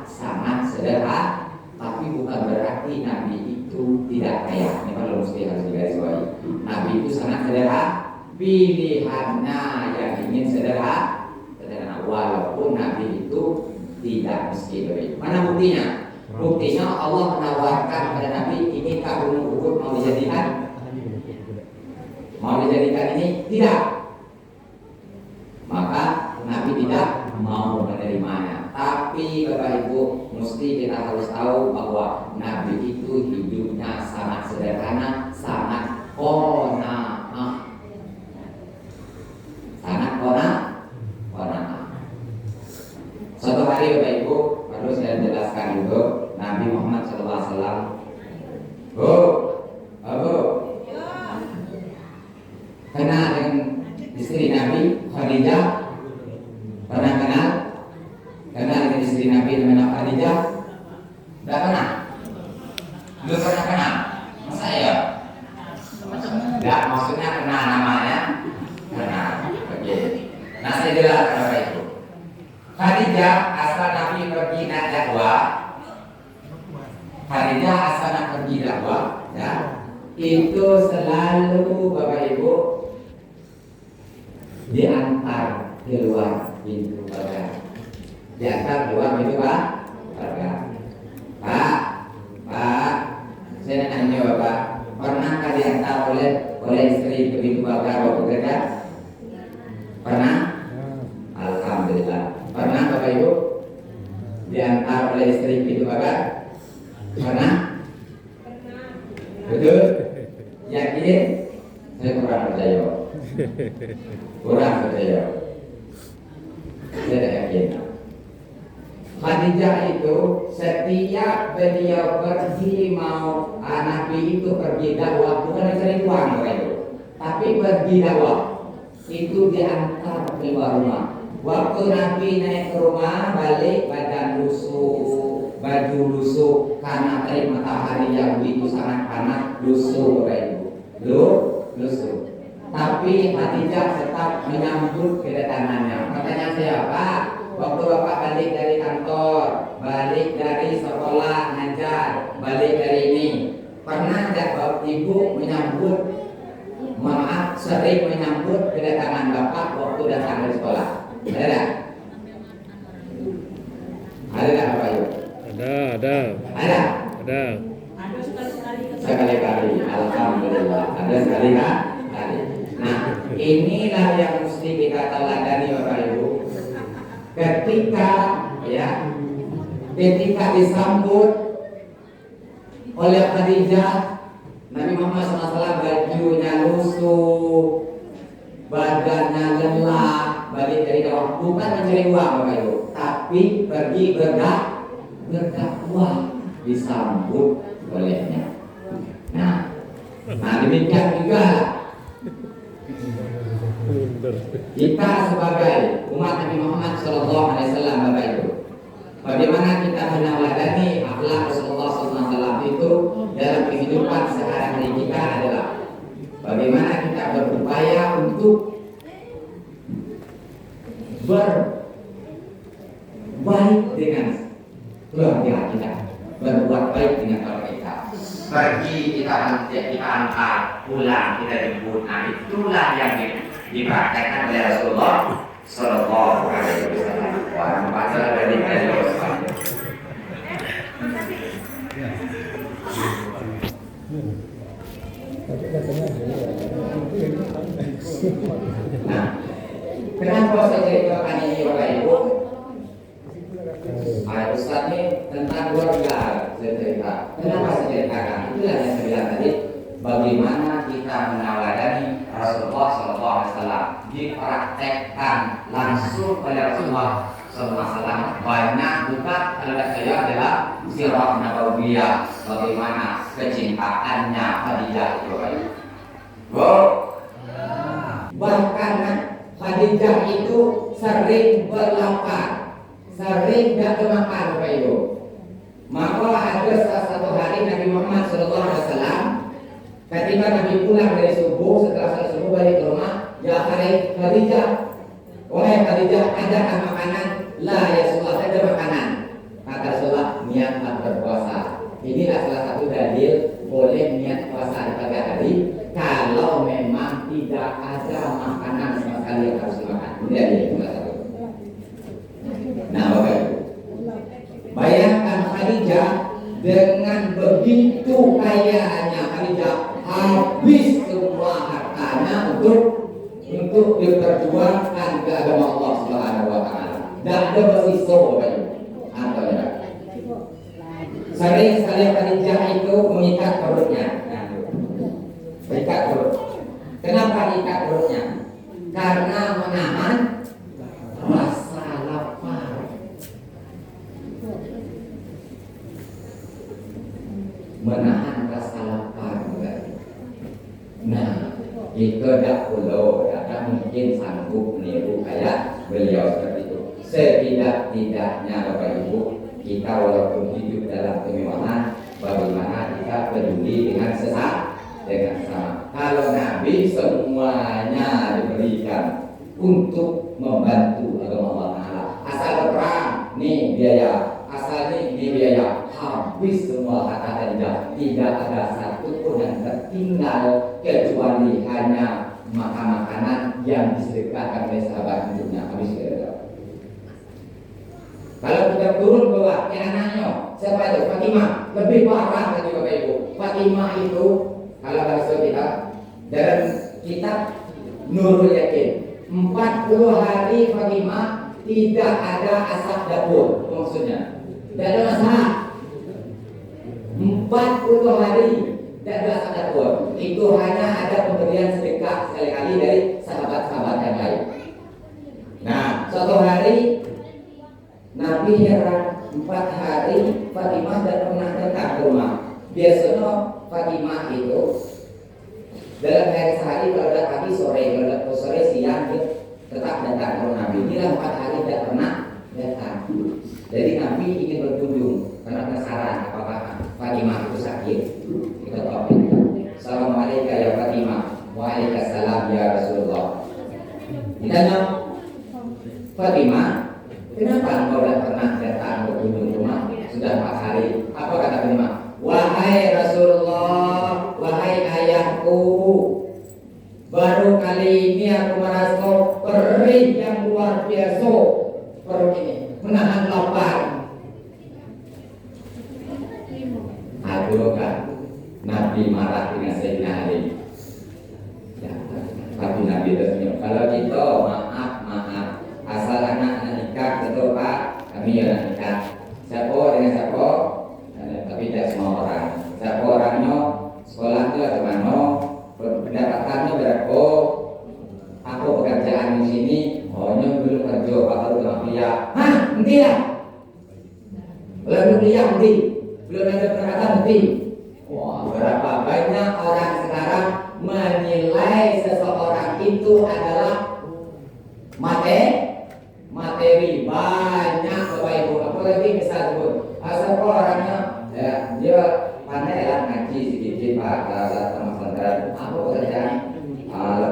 sangat sederhana. Tapi bukan berarti Nabi itu tidak kaya. Ini kalau mesti harus digarisbawahi. Nabi itu sangat sederhana. Pilihannya yang ingin sederhana, walaupun Nabi itu tidak mesti begitu. Mana buktinya? Buktinya Allah menawarkan kepada Nabi, ini kabung Uhud mau dijadikan? Mau dijadikan ini? Tidak. Maka Nabi tidak mau menerimanya. Tapi Bapak Ibu, mesti kita harus tahu bahwa Nabi itu hidupnya sangat sederhana, sangat qanaah. Sangat qanaah. Suatu hari Bapak Ibu, perlu saya jelaskan dulu, Nabi Muhammad SAW, kenal dengan istri Nabi Khadijah? Pernah kenal? Kenal dengan istri Nabi namanya Khadijah? Tidak pernah? Belum pernah kenal? Masa ya? Tidak, maksudnya kenal namanya? Kenal. Oke. Nah, saya jelaskan Bapak Ibu. Khadijah asal Nabi pergi dakwah. Khadijah asal Nabi pergi dakwah, ya. Itu selalu Bapak Ibu diantar keluar pintu pagar. Diantar keluar pintu pagar. Pak, saya nanya Bapak, pernahkah diantar oleh istri ke pintu pagar waktu kerja? Pernah? Alhamdulillah. Pernah Bapak Ibu diantar oleh istri pintu pagar? Pernah? Betul? Yakin? Saya kurang percaya. Saya tidak yakin. Khadijah itu setiap beliau pergi mau Nabi itu pergi dakwah, bukan cari uang Bapak Ibu, tapi pergi dakwah itu diantar keluar rumah. Waktu Nabi naik ke rumah, balik badan lusuh, baju lusuh karena terik matahari yang begitu sangat panas, lusuh Bapak Ibu, lusuh. Tapi Khadijah tetap menyambut kedatangannya. Pertanyaan saya, Pak, waktu Bapak balik dari kantor, balik dari sekolah ngajar, balik dari ini, pernah tidak Bapak Ibu menyambut, sering menyambut kedatangan Bapak waktu datang dari sekolah? Ada tak? Ada tak Bapak Ibu? Ada. Ada sekali-sekali. Sekali-kali, alhamdulillah. Ada sekali-kali. Nah, inilah yang mesti kita teladani Bapak Ibu. Ketika disambut oleh Khadijah, Nabi Muhammad SAW bajunya lusuh, badannya lelah, balik dari dakwah, bukan mencari uang Bapak Ibu, tapi pergi berdakwah, disambut olehnya. Nah demikian juga kita sebagai umat Nabi Muhammad SAW Bapak Ibu, bagaimana kita meneladani akhlak Rasulullah SAW itu dalam kehidupan sehari-hari kita adalah bagaimana kita berupaya untuk berbaik dengan keluarga kita, berbuat baik dengan keluarga kita. Pergi kita antar, pulang kita jemput. Nah itulah yang dipraktekkan oleh Rasulullah Sallallahu Alaihi Wasallam. Orang pasal dari Rasulullah. Nah, kenapa saya ceritakan ini Bapak Ibu? Ustaz ini tentang keluarga saya cerita. Kenapa saya ceritakan? Itulah yang saya bilang tadi. Bagaimana kita meneladani Rasulullah SAW dipraktekkan langsung oleh Rasulullah SAW. Banyak juga kalau saya adalah sirah nabawiyah, bagaimana kecintaannya Khadijah itu. Bahkan Khadijah itu sering berlapar, sering tidak makan Bapak Ibu. Maka ada salah satu hari Nabi Muhammad SAW ketika Nabi pulang dari subuh, setelah salat subuh balik ke rumah, ya Khadijah, wahai Khadijah, adakan makanan? La ya Rasulullah, ada makanan. Kata Rasulullah, niatlah berpuasa. Inilah salah satu dalil boleh niat puasa di pagi hari kalau memang tidak ada makanan sama sekali yang harus dimakan. Ini dalil salah satu. Nah, Bapak Ibu, bayangkan Khadijah dengan begitu kayanya Khadijah habis semua hartanya untuk diperjuangkan ke agama Allah Subhanahu wa taala. Dan ada bersisa Bapak Ibu. Apa ya? Sering sekali Khadijah itu mengikat perutnya. Ikat perut. Kenapa ikat perutnya? Karena menahan rasa lapar. Menahan rasa lapar. Nah, itu tidak perlu, tidak mungkin sanggup meniru kayak beliau seperti itu. Setidak-tidaknya Bapak Ibu, kita walaupun hidup dalam kemewahan, bagaimana kita peduli dengan sesama. Kalau Nabi semuanya diberikan untuk membantu agama Allah Taala. Asal perang, nih biaya. Asal ini biaya. Habis semua kata Khadijah. Tidak ada satu pun yang tertinggal kecuali hanya makanan yang disedekahkan oleh sahabat hidupnya habis sedekah. Kalau kita turun ke bawah, yang anaknya siapa itu? Fatimah. Lebih parah lagi Bapak Ibu. Fatimah itu kalau bahasa kita dalam kitab Nurul Yakin 40 hari Fatimah tidak ada asap dapur. Maksudnya tidak ada masalah. 40 hari tidak ada asap dapur. Itu hanya ada pemberian sedekah sekali-kali dari sahabat-sahabat yang lain. Nah, suatu hari Nabi heran 4 hari Fatimah tidak pernah datang ke rumah. Biasanya Fatimah itu dalam hari sehari kalau ada pagi sore, kalau ada sore siang dia tetap datang ke rumah Nabi. Inilah 4 hari tidak pernah datang. Jadi Nabi ingin berkunjung karena penasaran apakah Fatimah itu sakit. Kita tahu. Assalamualaikum ya Fatimah. Waalaikumsalam ya Rasulullah. Ditanya Fatimah, kenapa engkau tidak pernah datang berkunjung rumah? Sudah 4 hari. Apa kata Fatimah? Wahai Rasulullah, wahai ayahku, baru kali ini aku merasa perih yang luar biasa. Perut ini menahan lapar. Aduh kan, Nabi marah dengan Sayyidina Ali. Ya, tapi Nabi tersenyum. Kalau kita maaf, asal anak nikah tentu Pak, kami ya nikah. Siapa dengan siapa? Tapi tidak semua orang. Siapa orangnya? Sekolah itu atau mana? Pendapatannya berapa? Aku pekerjaan di sini. Oh, ini belum kerja. Kalau belum kuliah. Hah? Nanti lah. Belum kuliah nanti. Belum ada pendapatan nanti. Wah, berapa banyak orang sekarang menilai seseorang itu adalah materi banyak Bapak Ibu. Apalagi bisa sebut asal orangnya ya, dia pandai lah ngaji sedikit Pak, sama sementara apa pekerjaan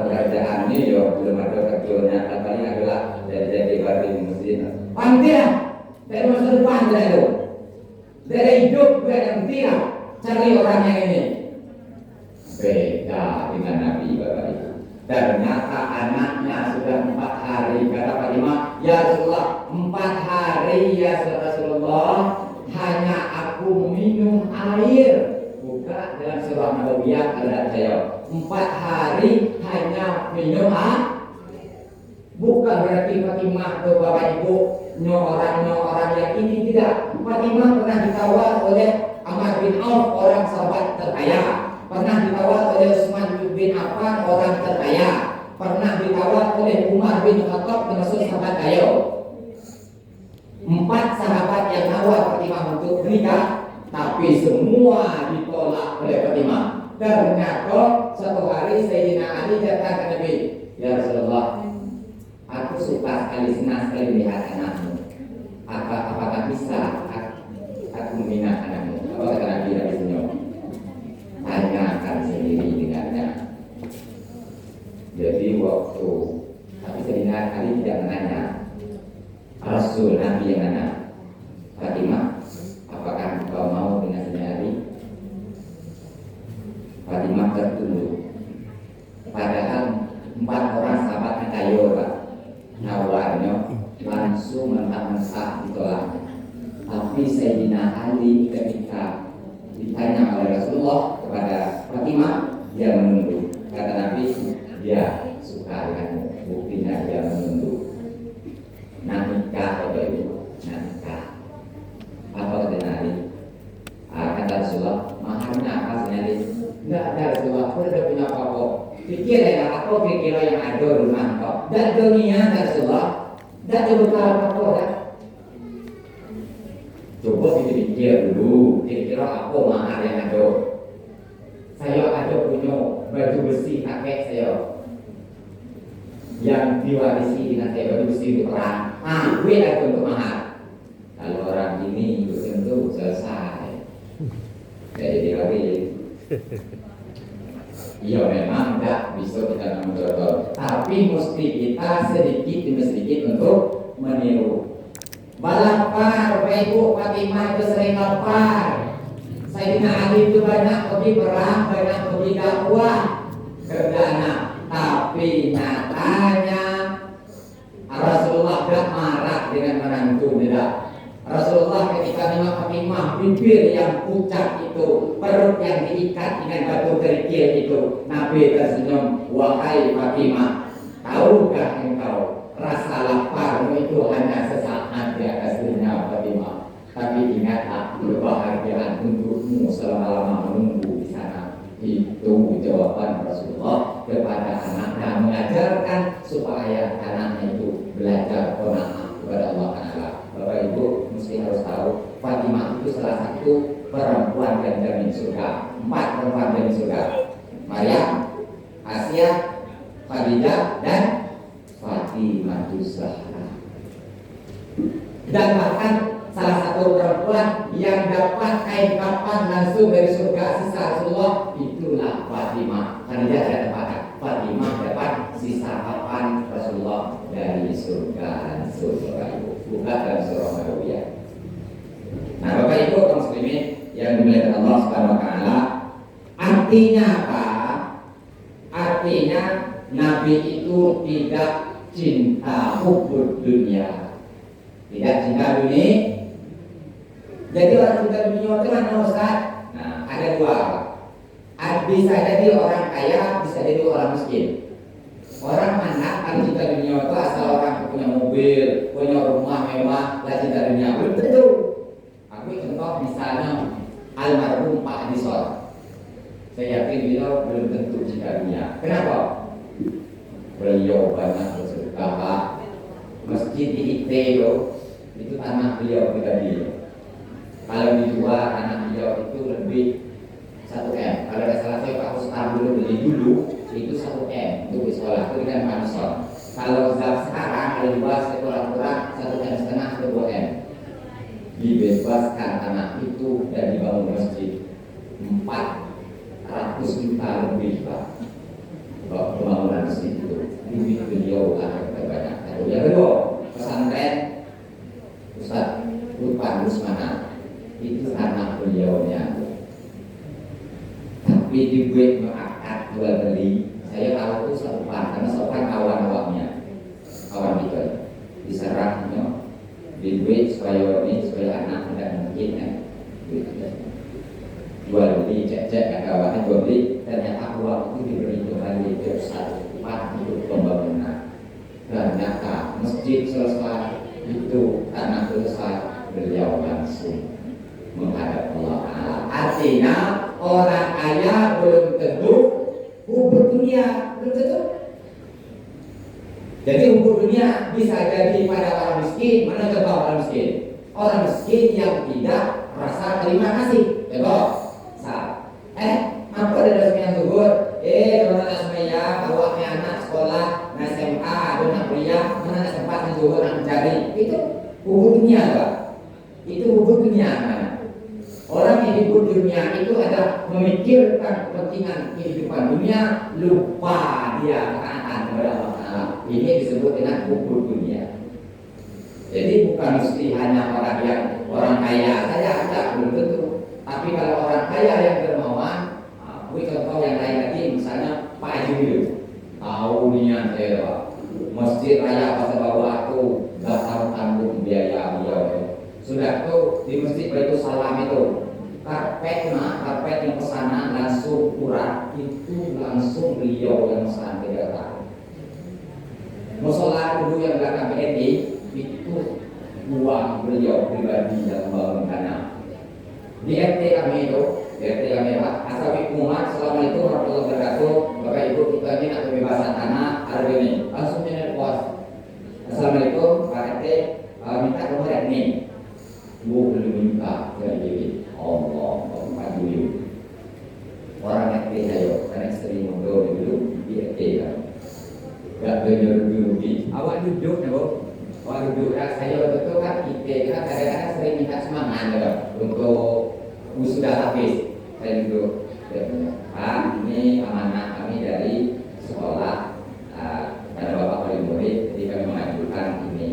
pekerjaan ini yo belum ada kerjanya, paling adalah jadi baru di masjid. Panti lah dari masa depan itu dari hidup berhenti lah cari orang yang ini. Beda dengan Nabi Bapak Ibu. Ternyata anaknya sudah 4 hari. Kata Fatimah, ya Rasulullah, 4 hari ya Rasulullah, hanya aku minum air. Buka dalam surah Nabawiyah ada saya 4 hari hanya minum air. Bukan berarti Fatimah atau Bapak Ibu orang yang ini tidak. Fatimah pernah ditawar oleh Amr bin Auf, orang sahabat terkaya. Pernah ditawar oleh Utsman bin Affan, orang terkaya. Pernah ditawar oleh Umar bin Khattab, termasuk sahabat kaya. 4 sahabat yang nawar Fatimah untuk menikah, tapi semua ditolak oleh Fatimah. Ternyata satu hari Sayyidina Ali datang ke Nabi, ya Rasulullah, aku suka sekali, senang sekali melihat anakmu. Apakah bisa aku meminang anakmu? Apa kata Nabi dari senyum? Tanyakan sendiri dengannya. Jadi waktu tapi Sayyidina Ali tidak menanya, Rasul Nabi yang nanya, Fatimah, apakah kau mau dengan Sayyidina Ali? Fatimah tertunduk. Padahal 4 orang sahabatnya kaya Pak, nawarnya langsung mentah-mentah ditolak. Tapi Sayyidina Ali ketika ditanya oleh Rasulullah kepada Fatimah, dia menunduk. Kata Nabi, dia suka denganmu. Buktinya dia menunduk. Nikah Bapak Ibu, nikah. Apa kata Nabi? Kata Rasulullah, maharnya apa Nabi? Tidak ada Rasulullah, aku tidak punya apa-apa. Pikir ya, aku pikir yang ada rumah kau. Dan dunia Rasulullah, tidak ada bekal apa-apa. Coba kita pikir dulu, kira-kira apa mahar yang ada. Saya ada punya baju besi kakek saya yang diwarisi dengan saya, baju besi untuk perang. Duit ada untuk mahar. Kalau orang ini tentu selesai. Jadi lagi. Ya memang tidak bisa kita mencontoh, tapi mesti kita sedikit demi sedikit untuk meniru. Balapar, Bapak Ibu, Fatimah itu sering lapar. Sayyidina Ali itu banyak pergi perang, banyak pergi dakwah kerjanya. Tapi Tapi nyatanya Rasulullah gak marah dengan menantu, tidak. Rasulullah ketika nengok Fatimah, bibir yang pucat itu, perut yang diikat dengan batu kerikil itu, Nabi tersenyum, wahai Fatimah, tahukah engkau rasa laparmu itu hanya sesaat di atas dunia Fatimah, tapi ingatlah kebahagiaan untukmu selama-lama menunggu di sana. Itu jawaban Rasulullah kepada anaknya, mengajarkan supaya anaknya itu belajar qanaah kepada Allah Ta'ala. Bapak Ibu mesti harus tahu, Fatimah itu salah satu perempuan yang jamin surga. 4 perempuan jamin surga: Maryam, Asia, Khadijah, dan Fatimah Zahra. Dan bahkan salah satu perempuan yang dapat kain kapan langsung dari surga sisa Rasulullah, itulah Fatimah. Khadijah ada tempatnya, Fatimah dapat sisa kapan Rasulullah dari surga langsung. Bapak Ibu, bukan dalam surah Maryam. Nah, Bapak Ibu kaum muslimin yang dimuliakan Allah Subhanahu wa taala, artinya apa? Artinya Nabi itu tidak cinta hubbud dunia. Tidak cinta dunia. Jadi orang cinta dunia itu mana Ustaz? Nah, ada 2. Bisa jadi orang kaya, bisa jadi orang miskin. Orang mana kalau cinta dunia itu asal orang punya mobil, punya rumah mewah, lah cinta dunia. Belum tentu. Aku contoh misalnya almarhum Pak Haji Sol. Saya yakin beliau belum tentu cinta dunia. Kenapa? Beliau banyak bersedekah. Masjid di IT itu tanah beliau pribadi. Kalau dijual tanah beliau itu lebih 1 M. Kalau tidak salah saya Pak Ustaz dulu beli dulu itu 1 M untuk di sekolah itu kan pansor. Kalau sekarang ada dijual kurang-kurang 1,5 M atau 2 M. Dibebaskan tanah itu dan dibangun masjid 400 juta lebih Pak. Pembangunan masjid itu duit beliau akan terbanyak. Yang kedua, pesantren Ustaz Lutfan Rusmana itu tanah beliaunya. Tapi dibuat mengakad jual beli. Saya tahu itu Sofan, karena Sofan kawan-kawannya, kawan itu diserahnya, dibuat supaya anak tidak mungkin kan. Jual beli, cek-cek kawannya jual beli, ternyata uang itu diberi kembali ke Ustaz Lutfan untuk pembangunan. Ternyata masjid selesai, itu tanah selesai, beliau langsung menghadap Allah Ta'ala. Artinya orang kaya belum tentu hubbud dunia, belum tentu. Jadi hubbud dunia bisa jadi pada orang miskin. Mana coba orang miskin? Orang miskin yang tidak rasa terima kasih. Coba apa ada dosen yang gugur? Kalau semuanya bawa anak sekolah, SMA, anak kuliah, mana sempat mengukur anak mencari. Itu hubbud dunia, Pak. Itu hubbud dunia mana? Orang yang hidup dunia itu adalah memikirkan kepentingan kehidupan dunia, lupa dia ketaatan kepada Allah Ta'ala. Ini disebut dengan hubbud dunia. Jadi bukan mesti hanya orang kaya saja, tidak belum tentu. Tapi kalau orang kaya yang dermawan, contoh yang lain lagi, misalnya Pak Haji tahu niat saya, masjid raya Pasar Bawatu, nggak tahu tanggung biaya beliau. Sudah tuh di masjid Baitul Salam itu karpet yang pesanan langsung kurang itu langsung beliau yang pesan tidak tahu. Musola dulu yang belakang BNI itu uang beliau pribadi yang membangunkannya. Di RT kami itu, Pak Asal Muhammad, Assalamualaikum warahmatullahi wabarakatuh. Bapak Ibu kita ini nak kebebasan tanah hari ini langsung pos. Assalamualaikum Pak RT, minta nomor ini. Bu belum minta dari Allah dulu. Orang RT saya karena istri mundur dulu di RT kan. Gak dulu awak duduk ya Bu. Awak duduk saya waktu itu kan kita kadang-kadang sering minta semangat ya untuk sudah habis. Saya duduk. Pak, ini amanah kami dari sekolah pada Bapak Wali Murid, jadi kami mengajukan ini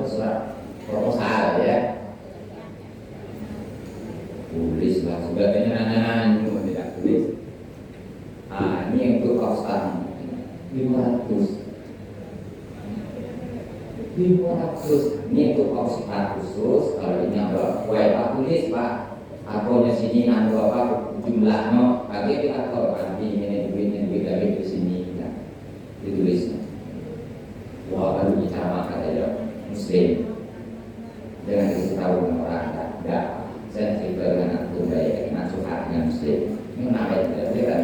surat proposal ya. Tulis lah, sebagainya nanya tidak tulis. Ini untuk Pak Ustaz. 200. Ini untuk konsultan khusus. Kalau ini ada Pak tulis Pak, akunnya sini anu apa jumlahnya, bagi kita tahu nanti ini duit dari di sini ya. Ditulis. Wah, baru bicara maka ya Muslim. Dengan dikasih tahu dengan orang tidak. Saya cerita dengan anak budaya dengan suka dengan Muslim. Ini kenapa tidak boleh kan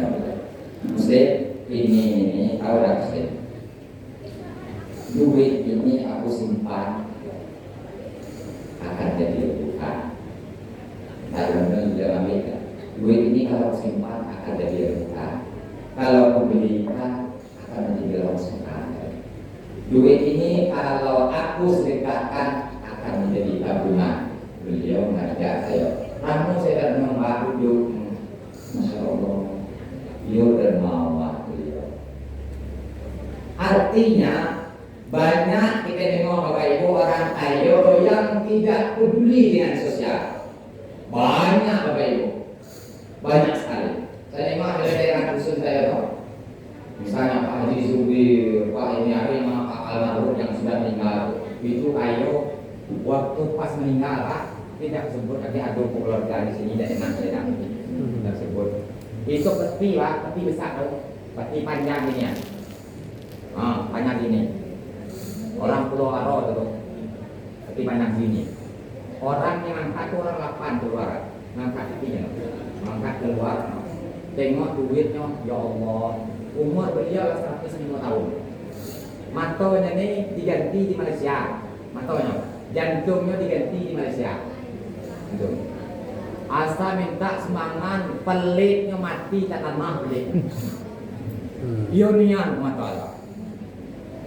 Muslim ini tahu tak Muslim? Duit ini aku simpan akan jadi lebukan. Dalam Amerika, duit ini kalau simpan akan jadi lebukan. Kalau aku belikan akan menjadi rongsokan. Duit ini kalau aku sedekahkan akan menjadi tabungan. Beliau mengajak saya. Namun saya dan membaru hidup, masya Allah, beliau dermawan beliau. Artinya banyak kita dengar Bapak Ibu orang kaya yang tidak peduli dengan sosial. Banyak Bapak Ibu, banyak sekali. Saya dengar ada daerah dusun saya tahu. Misalnya Pak Haji Zubir, Pak ini ada yang Pak Almarhum yang sudah meninggal. Itu ayo waktu pas meninggal Pak tidak sebut lagi ada keluarga di sini tidak enak tidak sebut. Itu peti Pak, peti besar tuh, peti panjang ini ya. Panjang ini. Orang Pulau Aro tuh, peti panjang sini. Orang yang angkat itu orang 8 keluar, ngangkat petinya, ngangkat keluar. Tengok duitnya, ya Allah. Umur beliau 105 tahun. Matonya ini diganti di Malaysia. Matonya, jantungnya diganti di Malaysia. Asa minta semangat, pelitnya mati tak lama pelit. Ionian mata Allah.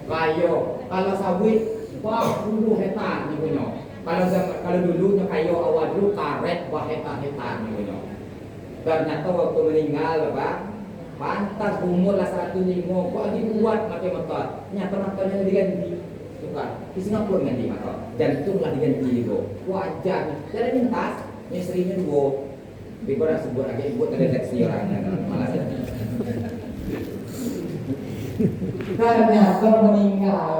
Kayo, kalau sawit, wah 10 hektar ni punya. Kalau dulunya kayo awal dulu karet, wah hektar ni punya. Ternyata waktu meninggal, Bapak, pantas umur lah 105, kok dibuat pakai motor. Nyata motornya diganti. Tukar, di Singapura ganti motor. Jantunglah diganti itu. Wajahnya, jadi mintas, istrinya dua. Tapi kau dah sebut lagi, buat terdeteksi orangnya malah jadi. Ternyata meninggal.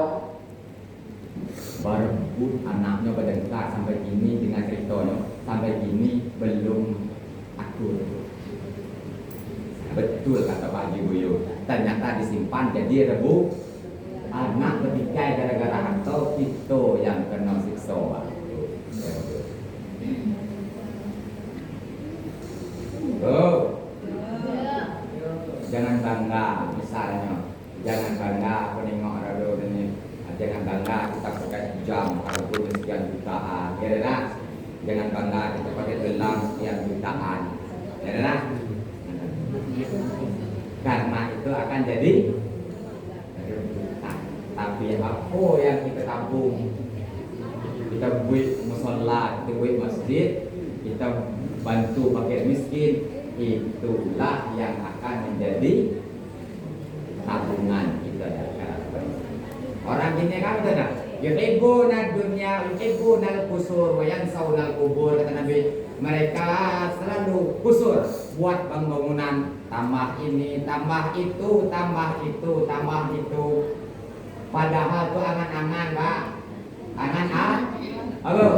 Berebut anaknya berdengkar sampai kini dengan ceritanya. Sampai kini belum akur. Betul kata Pak Haji Buyo. Ternyata disimpan jadi rebu. Anak bertikai gara-gara hantu itu yang kena siksa. Jangan bangga misalnya. Jangan bangga penengok radio ini. Jangan bangga kita pakai jam walaupun sekian jutaan. Ya dah. Jangan bangga kita pakai gelang sekian jutaan. Ya dah. Karena itu akan jadi. Tapi apa yang kita tabung, kita buat musola, kita buat masjid, kita bantu fakir miskin, itulah yang akan menjadi tabungan kita. Orang gini kan betul. Yuhibbuna dunya, yuhibbuna al-qusur, wa yansawna al-qubur, kata Nabi. Mereka selalu kusur buat bangunan, tambah ini, tambah itu, tambah itu, tambah itu. Padahal itu angan-angan, Pak. Angan-angan. Halo.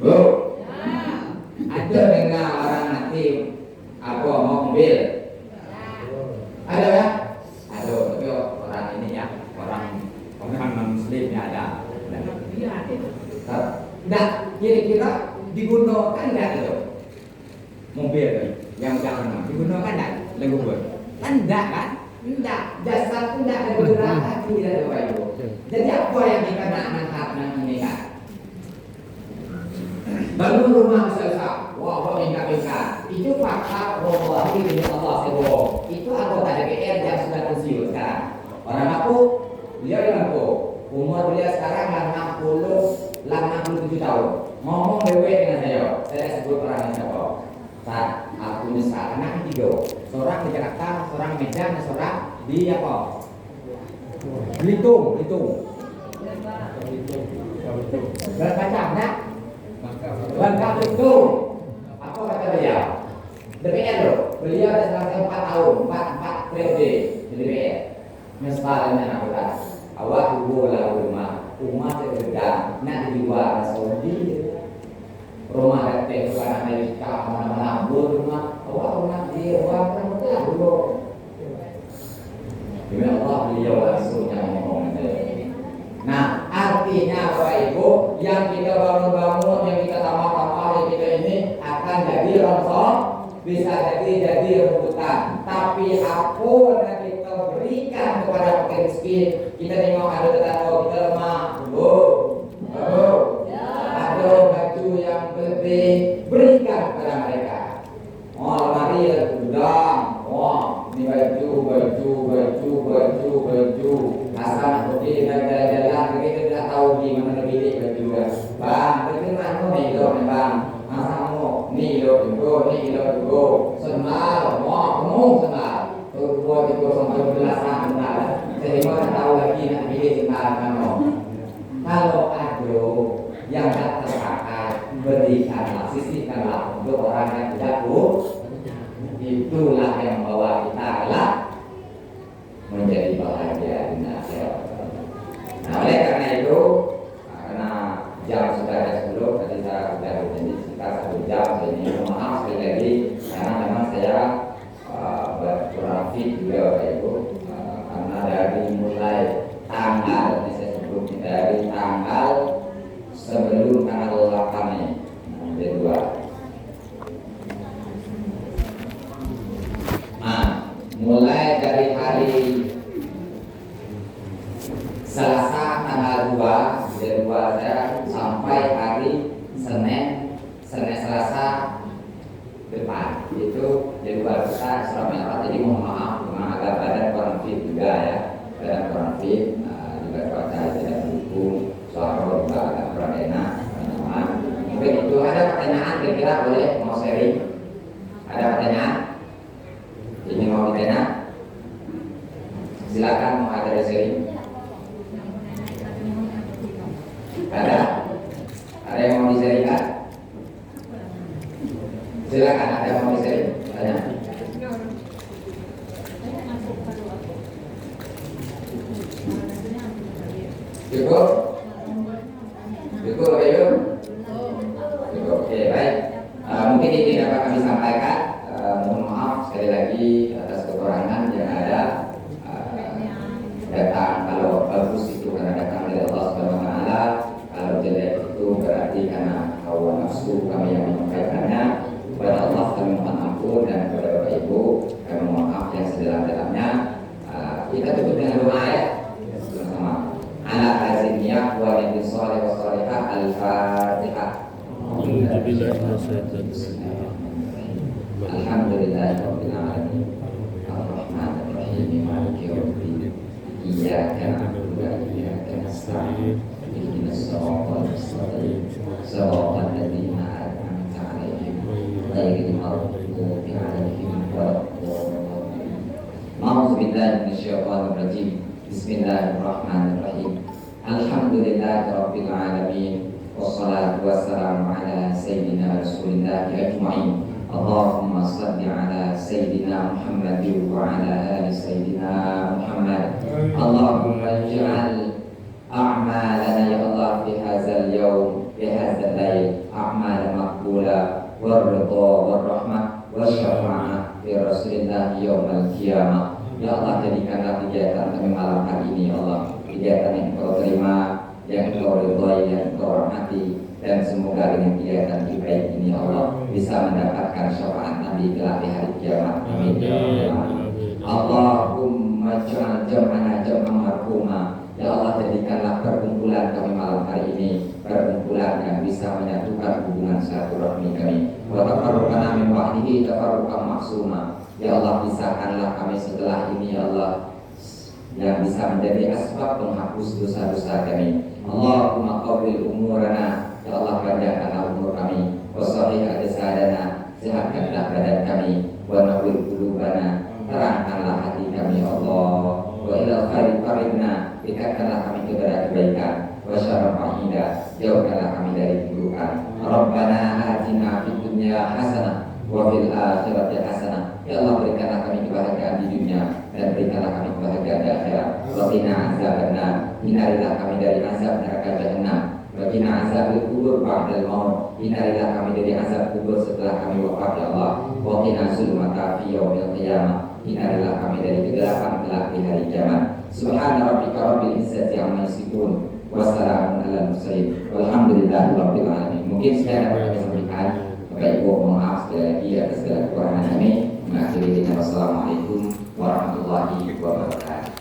Bu. Ada dengar orang nanti apa mobil? Ada ya? Ada. Tapi orang ini ya, orang Muslim ya ada. Nah, kira-kira digunakan enggak itu? Mobil yang jangan digunakan enggak? Lagu buat. Kan enggak kan? Tidak, jasad tidak ada gerak hati tidak ada Bapak Ibu. Jadi apa yang kita nak manfaatkan ini kan? Bangun rumah misalnya, wah bingkat-bingkat. Itu fakta bahwa ini Allah sebut. Itu anggota DPR yang sudah pensiun sekarang. Orang aku, beliau yang aku. Umur beliau sekarang 67 tahun. Ngomong dewe dengan saya sebut orangnya siapa. Saat aku misal anak 3, seorang di Jakarta, seorang di Medan, seorang di apa? Belitung. Berkacang, nak? Bangka Belitung. Apa kata beliau? DPR loh. Beliau ada selama 4 tahun, 4 periode di DPR. Misalnya anak kita, awak tunggu lah rumah, umat bilang, nak dijual Saudi, rumah DP bukan Amerika, mana-mana rumah, rumah di rumah kan dulu. Demi Allah beliau langsung yang ngomong itu. Nah, artinya Bapak Ibu, yang kita bangun-bangun, yang kita tambah-tambah, yang kita ini akan jadi rontok, bisa jadi rebutan. Tapi apa yang kita berikan kepada fakir miskin, kita tengok ada tetangga kita lemah, ada baju yang penting, berikan kepada mereka. Oh, lemari gudang, ini baju. Asal pergi jalan-jalan, kita tidak tahu di mana lebih baju. Bang, bagaimana nih lo, bang? Masamu, nih lo, senal, ngomong senal. Buat itu sampai belasan senal. Sehingga tahu lagi nak pilih senal kamu. Kalau ada yang tak terpakai, berikanlah, sisihkanlah untuk orang yang tidak itulah yang membawa kita kelak menjadi bahagia di akhirat. Nah, oleh karena itu, karena jam sudah ada 10, tadi saya sudah berjanji sekitar 1 jam. Saya ini maaf sekali lagi karena memang saya bergrafik juga Bapak Ibu, karena dari mulai tanggal, ini saya sebut dari tanggal sebelum tanggal 8 ini, jadi 2. Mulai dari hari Selasa tanggal 2 saya sampai hari Senin Selasa depan itu jadi luar besar Surabaya. Jadi mohon maaf memang agak badan kurang fit juga ya, badan kurang fit, juga cuaca tidak mendukung, suara juga agak kurang enak teman-teman. Mungkin itu ada pertanyaan kira-kira boleh mau sharing? Ada pertanyaan? Ini mau ditanya? Silakan mau ada sharing. Ada yang mau di-sharingkan? Silakan, ada yang mau di-sharing? Tanya. Cukup? Cukup, ayo. Cukup, oke, baik. Mungkin ini dapat kami sampaikan. Mohon maaf sekali lagi atas kekurangan yang ada. Datang kalau bagus itu karena datang dari Allah Subhanahu wa taala, kalau jelek itu berarti karena hawa nafsu kami yang menyampaikannya. Kepada Allah kami mohon ampun, dan kepada Bapak Ibu kami mohon maaf yang sedalam-dalamnya. Kita tutup dengan doa ya bersama. Ala haziniyah wa nabi sholih wa sholihah al-Fatihah. Alhamdulillahirabbil alamin. Ar-Rahmanir Rahim. Maliki yaumiddin. Iyyaka na'budu wa iyyaka nasta'in. Ihdinas siratal mustaqim. Shiratal ladzina an'amta 'alaihim ghairil maghdubi 'alaihim waladdallin. A'udzu billahi minasyaitonir rajim. Bismillahirrahmanirrahim. Alhamdulillahirabbil alamin. Wassalatu wassalamu ala sayyidina Rasulillah ajma'in. Allahumma salli ala Sayyidina Muhammadin wa ala ali Sayyidina Muhammad. Allahumma ij'al a'malana ya Allah fi hadzal yawm, fi hadzal lail, a'malan maqbula warridha warahmah wasyafa'ah fi Rasulillah yaumal qiyamah. Ya Allah, jadikanlah kegiatan kami malam hari ini ya Allah kegiatan yang Engkau terima, yang Engkau ridhai, yang Engkau rahmati, dan semoga dengan kegiatan baik ini ya Allah bisa mendapatkan syafaat Nabi kelak di hari kiamat. Amin. Allahumma ja'al jam'ana jam'an marhuma. Ya Allah, jadikanlah perkumpulan kami malam hari ini perkumpulan yang bisa menyatukan hubungan silaturahmi kami. Wa tafarruqana min ba'dihi tafarruqan maksuma. Ya Allah, pisahkanlah kami setelah ini ya Allah, yang bisa menjadi asbab penghapus dosa-dosa kami. Allahumma qawwil umurana. Ya Allah, panjangkanlah umur kami. Wasahih ajsadana, sehatkanlah badan kami. Wa nawwir qulubana, terangkanlah hati kami ya Allah. Wa ilal khairi qaribna, dekatkanlah kami kepada kebaikan. Wa syarril fahida, jauhkanlah kami dari keburukan. Rabbana atina fid dunya hasanah wa fil akhirati hasanah Ya Allah, berikanlah kami kebahagiaan di dunia dan berikanlah kami kebahagiaan di akhirat. Waqina azabannar, hindarilah kami dari azab neraka jahanam. Waqina azabil kubur ba'dal maut, hindarilah kami dari azab kubur setelah kami wafat ya Allah. Waqina zulmata fi yaumil qiyamah, hindarilah kami dari kegelapan kelak di hari kiamat. Subhana rabbika rabbil izzati amma yasifun, wassalamun alal mursalin, walhamdulillahi rabbil alamin. Mungkin saya dapat kami sampaikan. Bapak Ibu, mohon maaf sekali lagi atas segala kekurangan kami. Mengakhiri dengan wassalamualaikum warahmatullahi wabarakatuh.